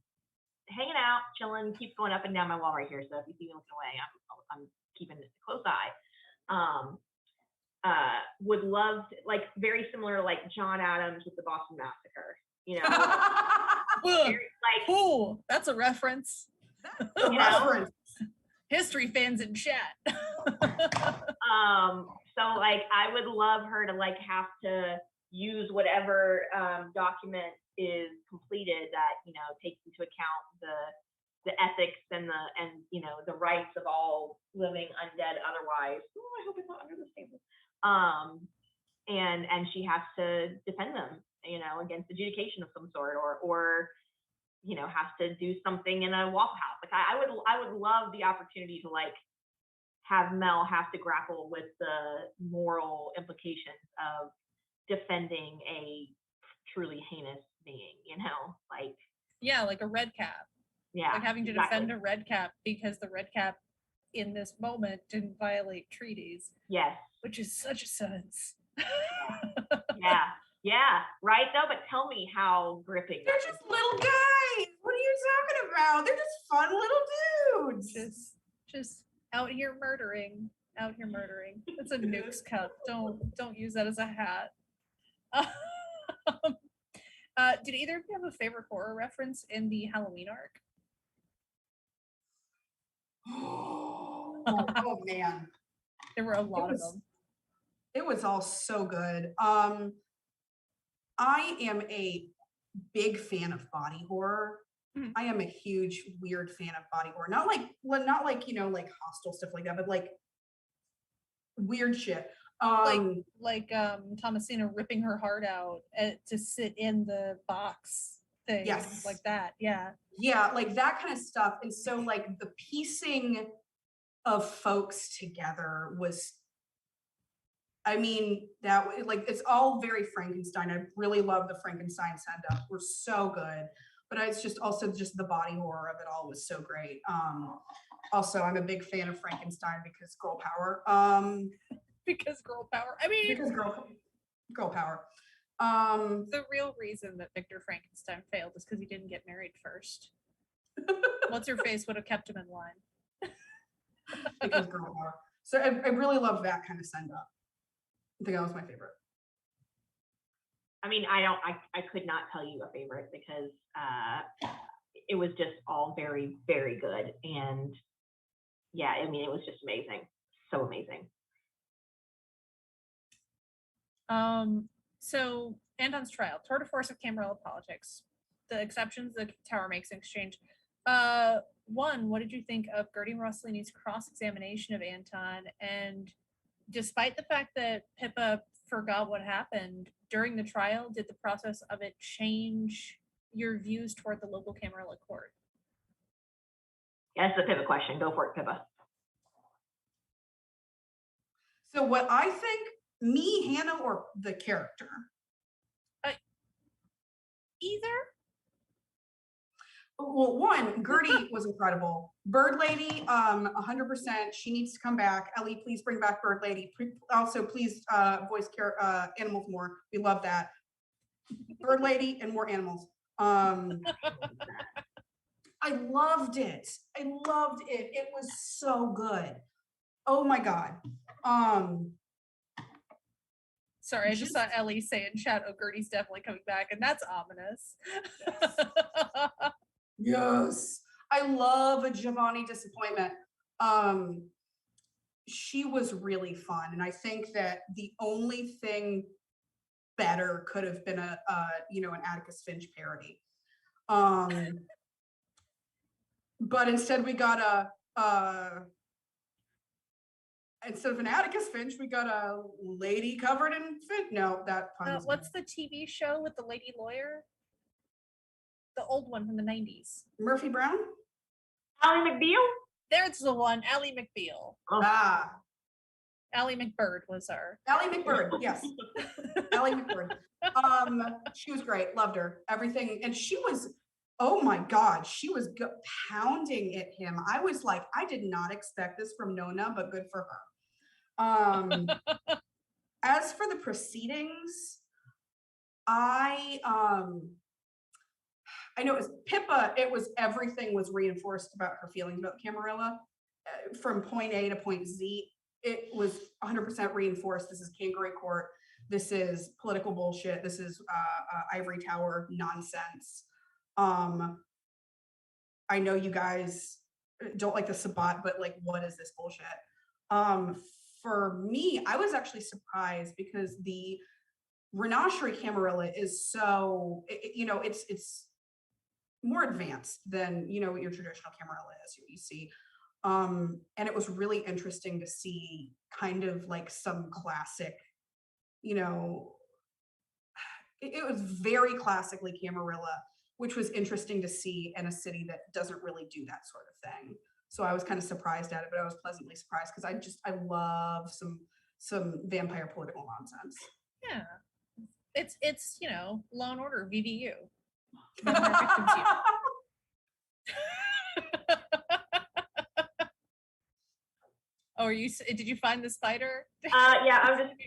hanging out, chilling, keeps going up and down my wall right here. So if you see me looking away, I'm keeping a close eye. Would love to, like, very similar like John Adams with the Boston Massacre, you know. Very, like, cool, that's a reference. History fans in chat. So like I would love her to like have to use whatever document is completed that, you know, takes into account the ethics and the rights of all living, undead, otherwise. Oh, I hope it's not under this table. And she has to defend them, against adjudication of some sort, or has to do something in a Waffle House. Like I would love the opportunity to like have Mel have to grapple with the moral implications of defending a truly heinous being, like like a red cap. Yeah. Like having to defend a red cap because the red cap in this moment didn't violate treaties. Yes. Which is such a sense. Yeah, right though, but tell me how gripping. They're just little guys. What are you talking about? They're just fun little dudes. Just out here murdering. It's a Nukes cup. Don't use that as a hat. Did either of you have a favorite horror reference in the Halloween arc? Oh man. There were a lot of them. It was all so good. I am a big fan of body horror. Mm-hmm. I am a huge weird fan of body horror. Not like like Hostel stuff like that, but like weird shit. Like Thomasina ripping her heart out to sit in the box thing. Yes. Like that. Yeah. Yeah, like that kind of stuff. And so like the piecing of folks together was, I mean, that like it's all very Frankenstein. I really love the Frankenstein send-up. We're so good. But it's just also just the body horror of it all was so great. Also, I'm a big fan of Frankenstein because girl power. Because girl power. I mean, because girl power. The real reason that Victor Frankenstein failed is because he didn't get married first. What's her face would have kept him in line. Because girl power. So I really love that kind of send-up. I think that was my favorite. I mean, I could not tell you a favorite because it was just all very, very good. And yeah, I mean, it was just amazing. So amazing. So Anton's trial, tour de force of Camarilla politics, the exceptions the Tower makes in exchange. One, what did you think of Gertie Rossellini's cross-examination of Anton? And despite the fact that Pippa forgot what happened during the trial, did the process of it change your views toward the local Camarilla court? Yeah, that's a Pippa question. Go for it, Pippa. So what I think, me, Hannah, or the character? Either. Well, one, Gertie was incredible. Bird Lady, 100%. She needs to come back. Ellie, please bring back Bird Lady. Also, please voice animals more. We love that. Bird Lady and more animals. I loved it. It was so good. Oh my God. Sorry, I just saw Ellie say in chat, oh, Gertie's definitely coming back, and that's ominous. Yes. I love a Giovanni disappointment. She was really fun, and I think that the only thing better could have been an Atticus Finch parody. But instead we got instead of an Atticus Finch, we got a lady covered in Finch. No, that pun. What's the TV show with the lady lawyer? The old one from the 90s. Murphy Brown? Ally McBeal? There's the one, Ally McBeal. Ah. Ally McBird was her. Ally McBird, yes. Ally McBird. She was great. Loved her. Everything. And she was, oh my God, she was pounding at him. I was like, I did not expect this from Nona, but good for her. As for the proceedings, I know it was Pippa, everything was reinforced about her feelings about the Camarilla. From point A to point Z, it was 100% reinforced. This is Kangaroo Court. This is political bullshit. This is Ivory Tower nonsense. I know you guys don't like the Sabbat, but like, what is this bullshit? For me, I was actually surprised because the Renashery Camarilla is so, it's more advanced than, you know, what your traditional Camarilla is, what you see. And it was really interesting to see kind of like some classic, you know, it was very classically Camarilla, which was interesting to see in a city that doesn't really do that sort of thing. So I was kind of surprised at it, but I was pleasantly surprised because I love some vampire political nonsense. Yeah. It's you know, Law and Order, VVU. Vampire Victims Unit. Oh, did you find the spider? Yeah,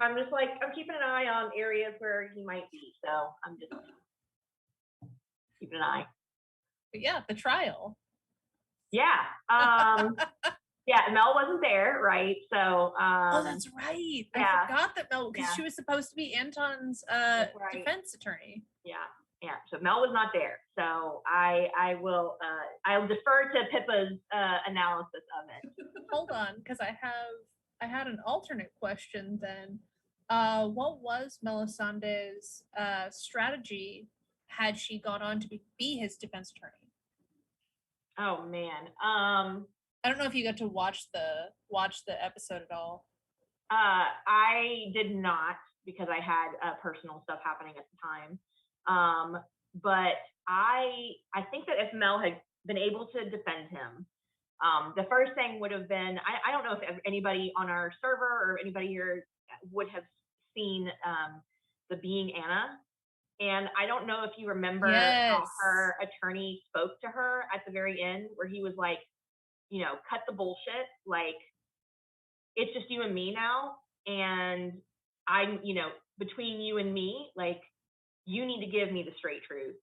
I'm just like, I'm keeping an eye on areas where he might be. So I'm just keeping an eye. But yeah, the trial. Yeah. Yeah, Mel wasn't there, right? So oh, that's right. Yeah. I forgot that Mel, because she was supposed to be Anton's defense attorney. Yeah. So Mel was not there. So I'll defer to Pippa's analysis of it. Hold on, because I had an alternate question then. What was Melisende's strategy had she gone on to be his defense attorney? Oh man. I don't know if you got to watch the episode at all. I did not, because I had personal stuff happening at the time. But I think that if Mel had been able to defend him, the first thing would have been, I don't know if anybody on our server or anybody here would have seen the Being Anna. And I don't know if you remember how her attorney spoke to her at the very end, where he was like, you know, cut the bullshit. Like, it's just you and me now. And I'm, you know, between you and me, like, you need to give me the straight truth.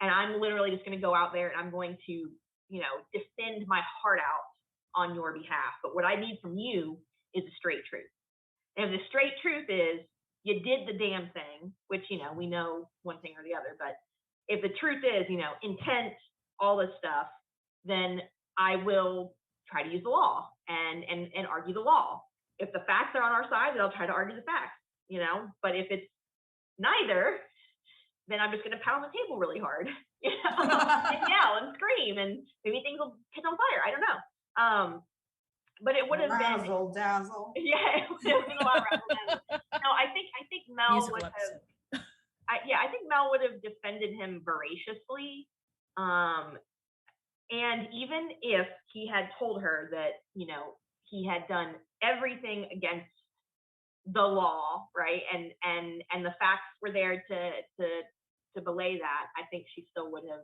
And I'm literally just going to go out there and I'm going to, you know, defend my heart out on your behalf. But what I need from you is the straight truth. And the straight truth is, you did the damn thing, which, you know, we know one thing or the other. But if the truth is, you know, intent, all this stuff, then I will try to use the law and argue the law. If the facts are on our side, then I'll try to argue the facts, you know. But if it's neither, then I'm just going to pound the table really hard, you know, and yell and scream, and maybe things will catch on fire. I don't know. But it would have been razzle dazzle. Yeah, it would have been a lot of razzle dazzle. No, I think Mel would have. I think Mel would have defended him voraciously. And even if he had told her that, you know, he had done everything against the law, right, and the facts were there to belay that, I think she still would have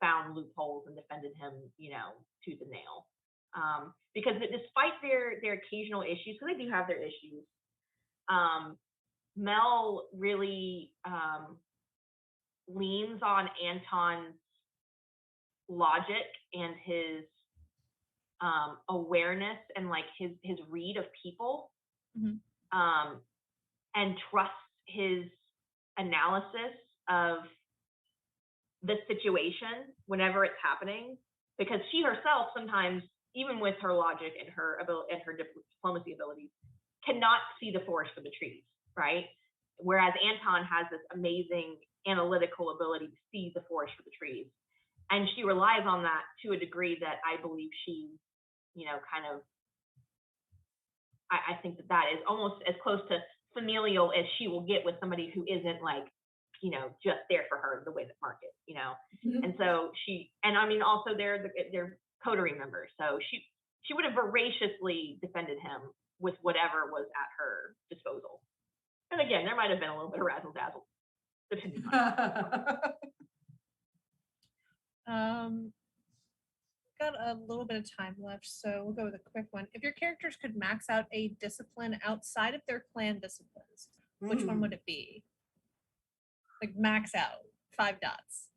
found loopholes and defended him, you know, tooth and nail. Because despite their occasional issues, because they do have their issues, Mel really leans on Anton's logic and his awareness and like his read of people, and trusts his analysis of the situation whenever it's happening, because she herself sometimes, even with her logic and her ability and her diplomacy abilities, cannot see the forest for the trees, right? Whereas Anton has this amazing analytical ability to see the forest for the trees. And she relies on that to a degree that I believe she, you know, kind of, I think that is almost as close to familial as she will get with somebody who isn't like, you know, just there for her the way that Mark is, you know? And so and I mean, also they're coterie members. So she would have voraciously defended him with whatever was at her disposal. And again, there might have been a little bit of razzle dazzle, depending on got a little bit of time left, so we'll go with a quick one. If your characters could max out a discipline outside of their clan disciplines, which one would it be? Like max out 5 dots.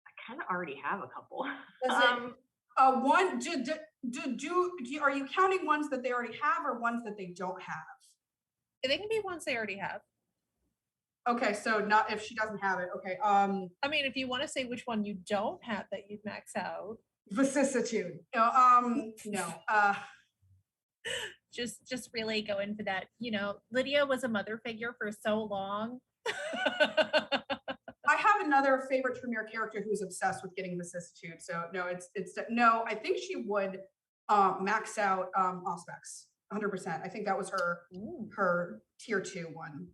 I kind of already have a couple. One, are you counting ones that they already have or ones that they don't have? They can be ones they already have. Okay, so not if she doesn't have it. Okay. I mean, if you want to say which one you don't have that you'd max out. Vicissitude. No. Just really go in for that. You know, Lydia was a mother figure for so long. I have another favorite Tremere character who's obsessed with getting vicissitude. So no, no. I think she would max out Auspex 100%. I think that was her tier 2 one.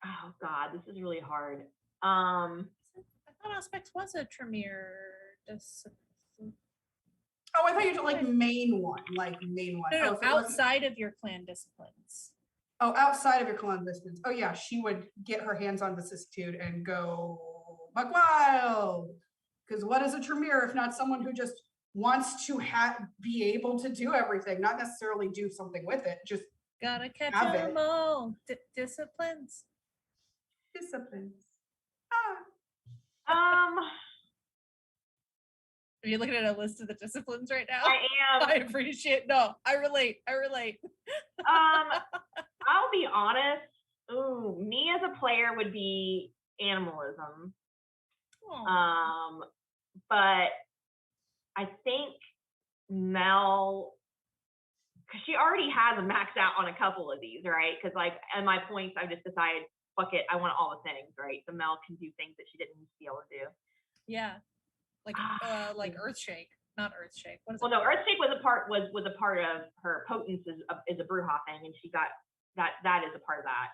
Oh God, this is really hard. I thought Auspex was a Tremere discipline. Oh, I thought you were like main one, No, outside of your clan disciplines. Oh, outside of your clan disciplines. Oh yeah, she would get her hands on vicissitude and go buck wild. Because what is a Tremere if not someone who just wants to be able to do everything, not necessarily do something with it, just gotta catch them all. Disciplines. Are you looking at a list of the disciplines right now? I am. I appreciate. No, I relate. I'll be honest. Ooh, me as a player would be animalism. But I think Mel, because she already has a max out on a couple of these, right? Because like at my points, I've just decided, fuck it, I want all the things, right? So Mel can do things that she didn't used to be able to do. Yeah. Like Earthshake, not Earthshake. What is well, no, Earthshake was a part of her potence is a Bruja thing, and she got that is a part of that.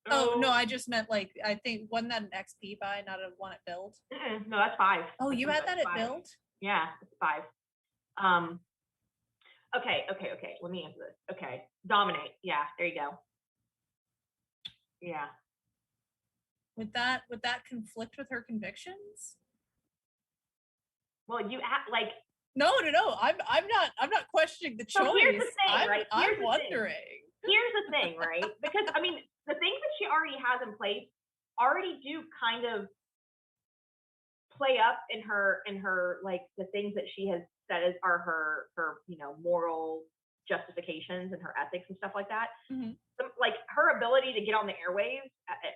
Oh no, I just meant like I think wasn't that an XP buy, not a one at build? No, that's 5. Oh, you had that at 5. Build? Yeah, it's 5. Okay. Let me answer this. Okay, dominate. Yeah, there you go. Yeah. Would that conflict with her convictions? Well, you act like no. I'm not questioning the choice. So here's the thing, right? I'm wondering. Here's the thing, right? Because I mean, the things that she already has in place already do kind of play up in her like the things that she has said are her moral justifications and her ethics and stuff like that. Mm-hmm. Like her ability to get on the airwaves,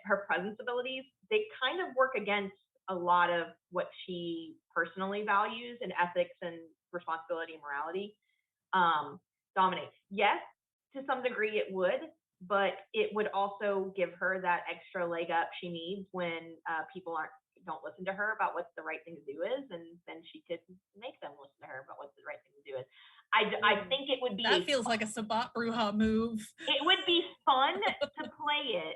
her presence abilities, they kind of work against a lot of what she personally values in ethics and responsibility and morality. Dominate. Yes, to some degree it would, but it would also give her that extra leg up she needs when people don't listen to her about what the right thing to do is, and then she could make them listen to her about what the right thing to do is. I think it would be that feels like a Sabat Bruja move. It would be fun to play it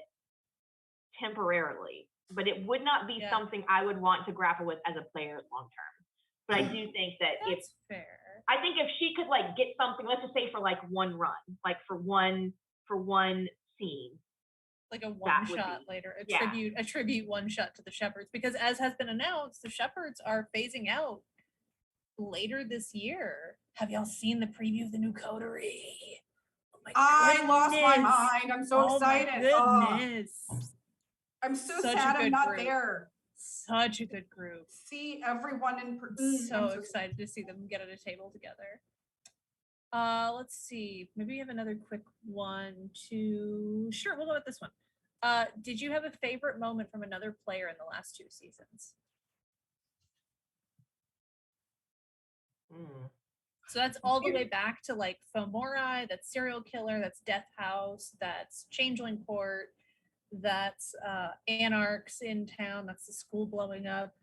temporarily, but it would not be something I would want to grapple with as a player long term. But I do think that that's fair. I think if she could like get something, let's just say for like one run, like for one scene, like a one shot later, a tribute one shot to the Shepherds, because as has been announced, the Shepherds are phasing out later this year. Have y'all seen the preview of the new coterie? Oh I lost my mind. I'm so excited. I'm so sad I'm not there. Such a good group. See everyone in person. So excited to see them get at a table together. Let's see. Maybe we have another quick one to. Sure, we'll go with this one. Did you have a favorite moment from another player in the last 2 seasons? So that's all the way back to like Fomori, that's Serial Killer, that's Death House, that's Changeling Court, that's Anarchs in town, that's the school blowing up.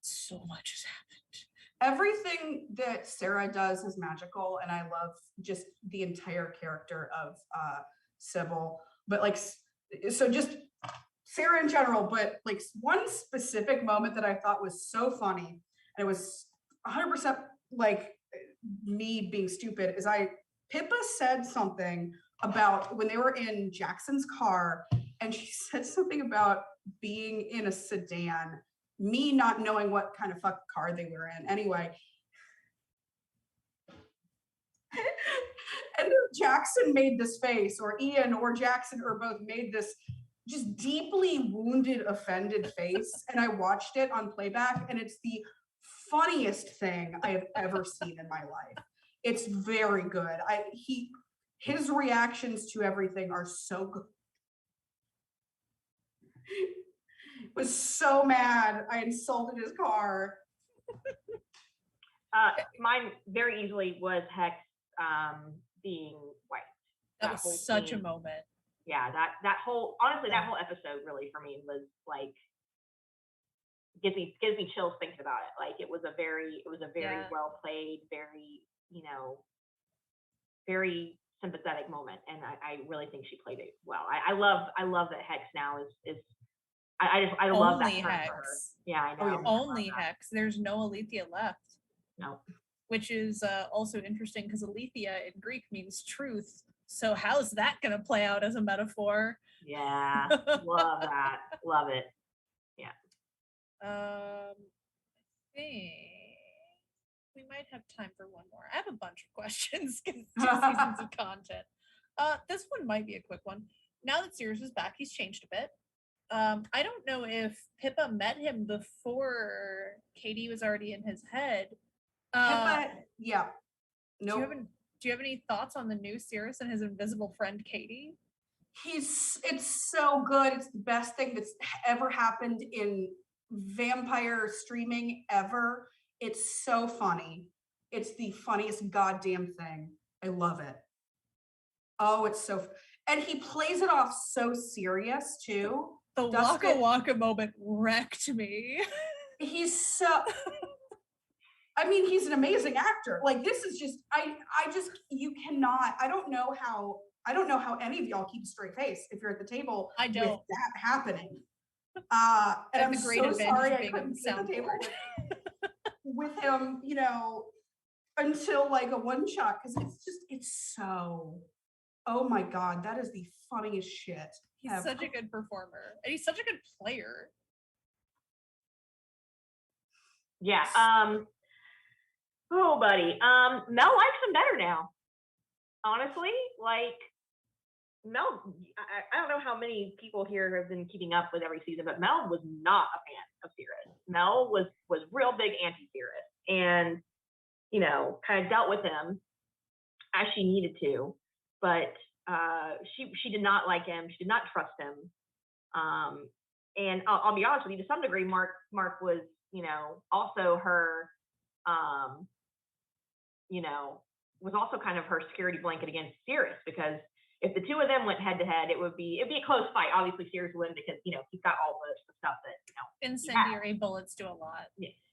So much has happened. Everything that Sarah does is magical, and I love just the entire character of Sybil. But like, so just Sarah in general, but like one specific moment that I thought was so funny, and it was 100% like me being stupid, is Pippa said something about when they were in Jackson's car, and she said something about being in a sedan, me not knowing what kind of fuck car they were in. Anyway, and Jackson made this face, or Ian or Jackson or both made this just deeply wounded, offended face, and I watched it on playback, and it's the funniest thing I have ever seen in my life. It's very good. His reactions to everything are so good. Was so mad I insulted his car. Mine very easily was Hex being white. That was such a moment. yeah, that whole episode really for me was like gives me chills thinking about it. Like it was a very well played, very, very sympathetic moment, and I really think she played it well. I love that Hex now is I love that turn for her. Yeah, I know. Only Hex. There's no Alethea left. No. Which is also interesting because Alethea in Greek means truth. So how's that going to play out as a metaphor? Yeah, love that. Love it. Yeah. I think we might have time for one more. I have a bunch of questions because 2 seasons of content. This one might be a quick one. Now that Sirius is back, he's changed a bit. I don't know if Pippa met him before Katie was already in his head. Pippa, yeah. No. Nope. Do you have any thoughts on the new Sirius and his invisible friend Katie? It's so good. It's the best thing that's ever happened in vampire streaming ever. It's so funny. It's the funniest goddamn thing. I love it. Oh, it's so, and he plays it off so serious too. The Waka Waka moment wrecked me. He's so, I mean, he's an amazing actor. Like this is just, I just, you cannot, I don't know how any of y'all keep a straight face if you're at the table with that happening. And I'm so sorry I couldn't sit at the table with him, until like a one shot, because it's so, oh my God, that is the funniest shit. He's such a good performer, and he's such a good player. Yeah. Oh, buddy. Mel likes him better now. Honestly, like Mel, I don't know how many people here have been keeping up with every season, but Mel was not a fan of Sirius. Mel was real big anti-Sirius, and kind of dealt with him as she needed to, but she did not like him. She did not trust him. And I'll be honest with you, to some degree, Mark was, also her, was also kind of her security blanket against Sirius, because if the two of them went head to head, it'd be a close fight. Obviously, Sirius would win because he's got all the stuff that incendiary bullets do a lot.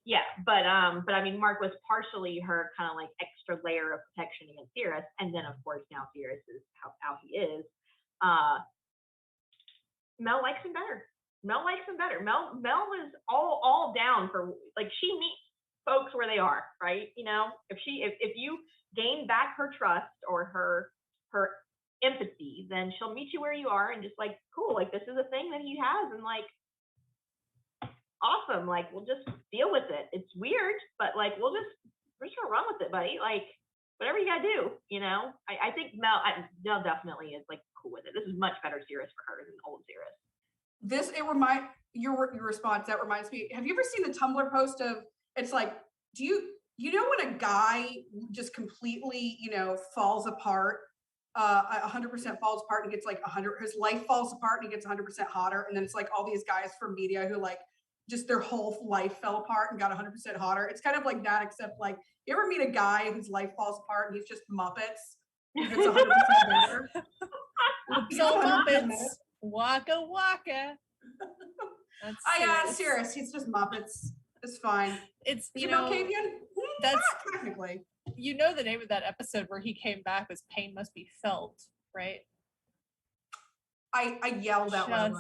Yeah, but I mean, Mark was partially her kind of like extra layer of protection against Sirius, and then of course now Sirius is how he is. Mel likes him better. Mel is all down for, like, she meets folks where they are, right? If you gain back her trust or her empathy, then she'll meet you where you are and just like, cool, like this is a thing that he has, and like, awesome, like we'll just deal with it. It's weird, but like we're just gonna run with it, buddy. Like whatever you gotta do, I think Mel definitely is like cool with it. This is much better Sirius for her than old Sirius. Your response, that reminds me, have you ever seen the Tumblr post of, it's like, do you know when a guy just completely, falls apart, 100% falls apart and gets like 100, his life falls apart and he gets 100% hotter, and then it's like all these guys from media who like just their whole life fell apart and got 100% hotter. It's kind of like that, except like, you ever meet a guy whose life falls apart and he's just Muppets? It's 100% better. So Muppets, Waka Waka. Sirius, he's just Muppets. It's fine. It's Malkavian? That's technically. The name of that episode where he came back was Pain Must Be Felt, right? I yelled out loud.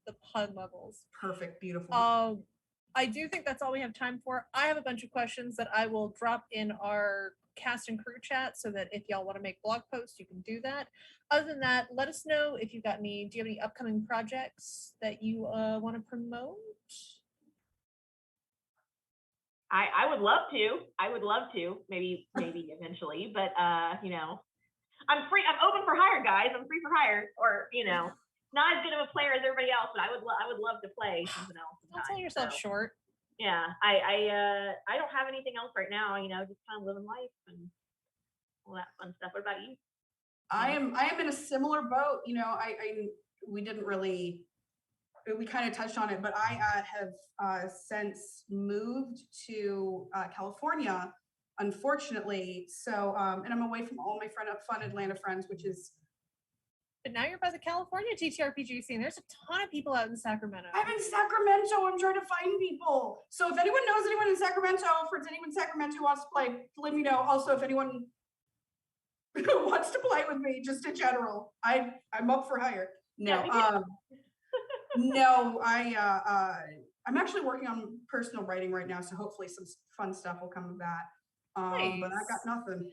The pun levels. Perfect, beautiful. I do think that's all we have time for. I have a bunch of questions that I will drop in our cast and crew chat, so that if y'all want to make blog posts, you can do that. Other than that, let us know if you've got do you have any upcoming projects that you want to promote? I would love to. Maybe eventually, but I'm free. I'm open for hire, guys. I'm free for hire, or not as good of a player as everybody else, but I would love to play something else. Don't sell yourself short. Yeah, I don't have anything else right now. Just kind of living life and all that fun stuff. What about you? I am in a similar boat. We kind of touched on it, but I have since moved to California, unfortunately. So, and I'm away from all my fun Atlanta friends, which is But now you're by the California TTRPG scene. There's a ton of people out in Sacramento. I'm in Sacramento. I'm trying to find people. So if anyone knows anyone in Sacramento, if anyone in Sacramento who wants to play, let me know. Also, if anyone wants to play with me, just in general, I'm up for hire. No, no, I'm actually working on personal writing right now, so hopefully some fun stuff will come of that. But I got nothing.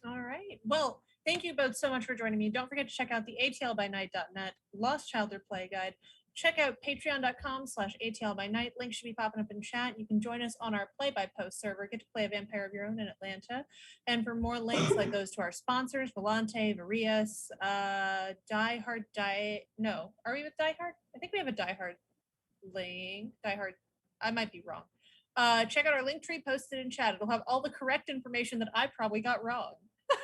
All right. Well, thank you both so much for joining me. Don't forget to check out the atlbynight.net Lost Childhood Play Guide. Check out patreon.com/atlbynight. Link should be popping up in chat. You can join us on our play-by-post server. Get to play a vampire of your own in Atlanta. And for more links like those to our sponsors, Volante, Varius, Die Hard, no. Are we with Die Hard? I think we have a Die Hard link. Die Hard. I might be wrong. Check out our link tree posted in chat. It'll have all the correct information that I probably got wrong.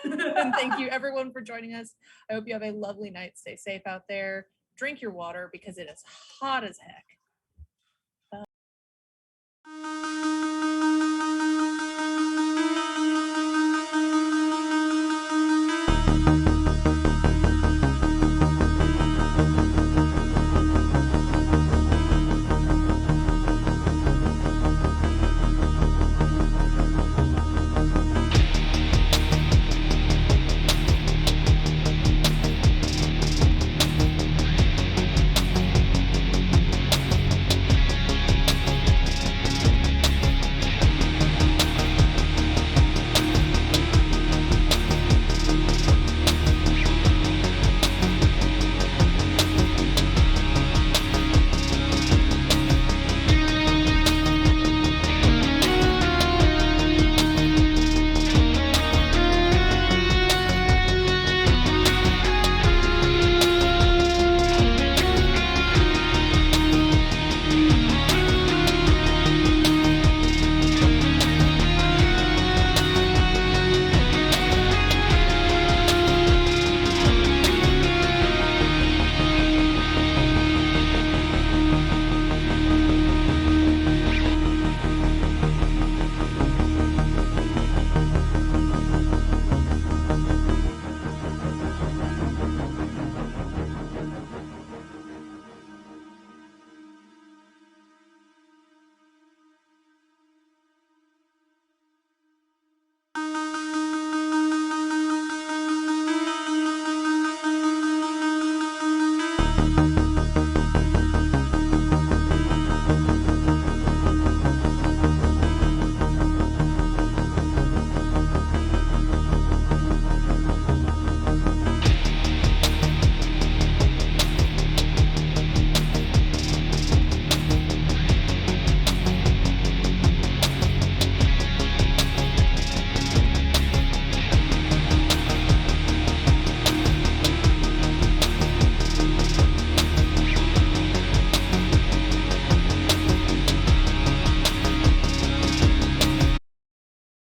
And thank you everyone for joining us. I hope you have a lovely night. Stay safe out there. Drink your water because it is hot as heck.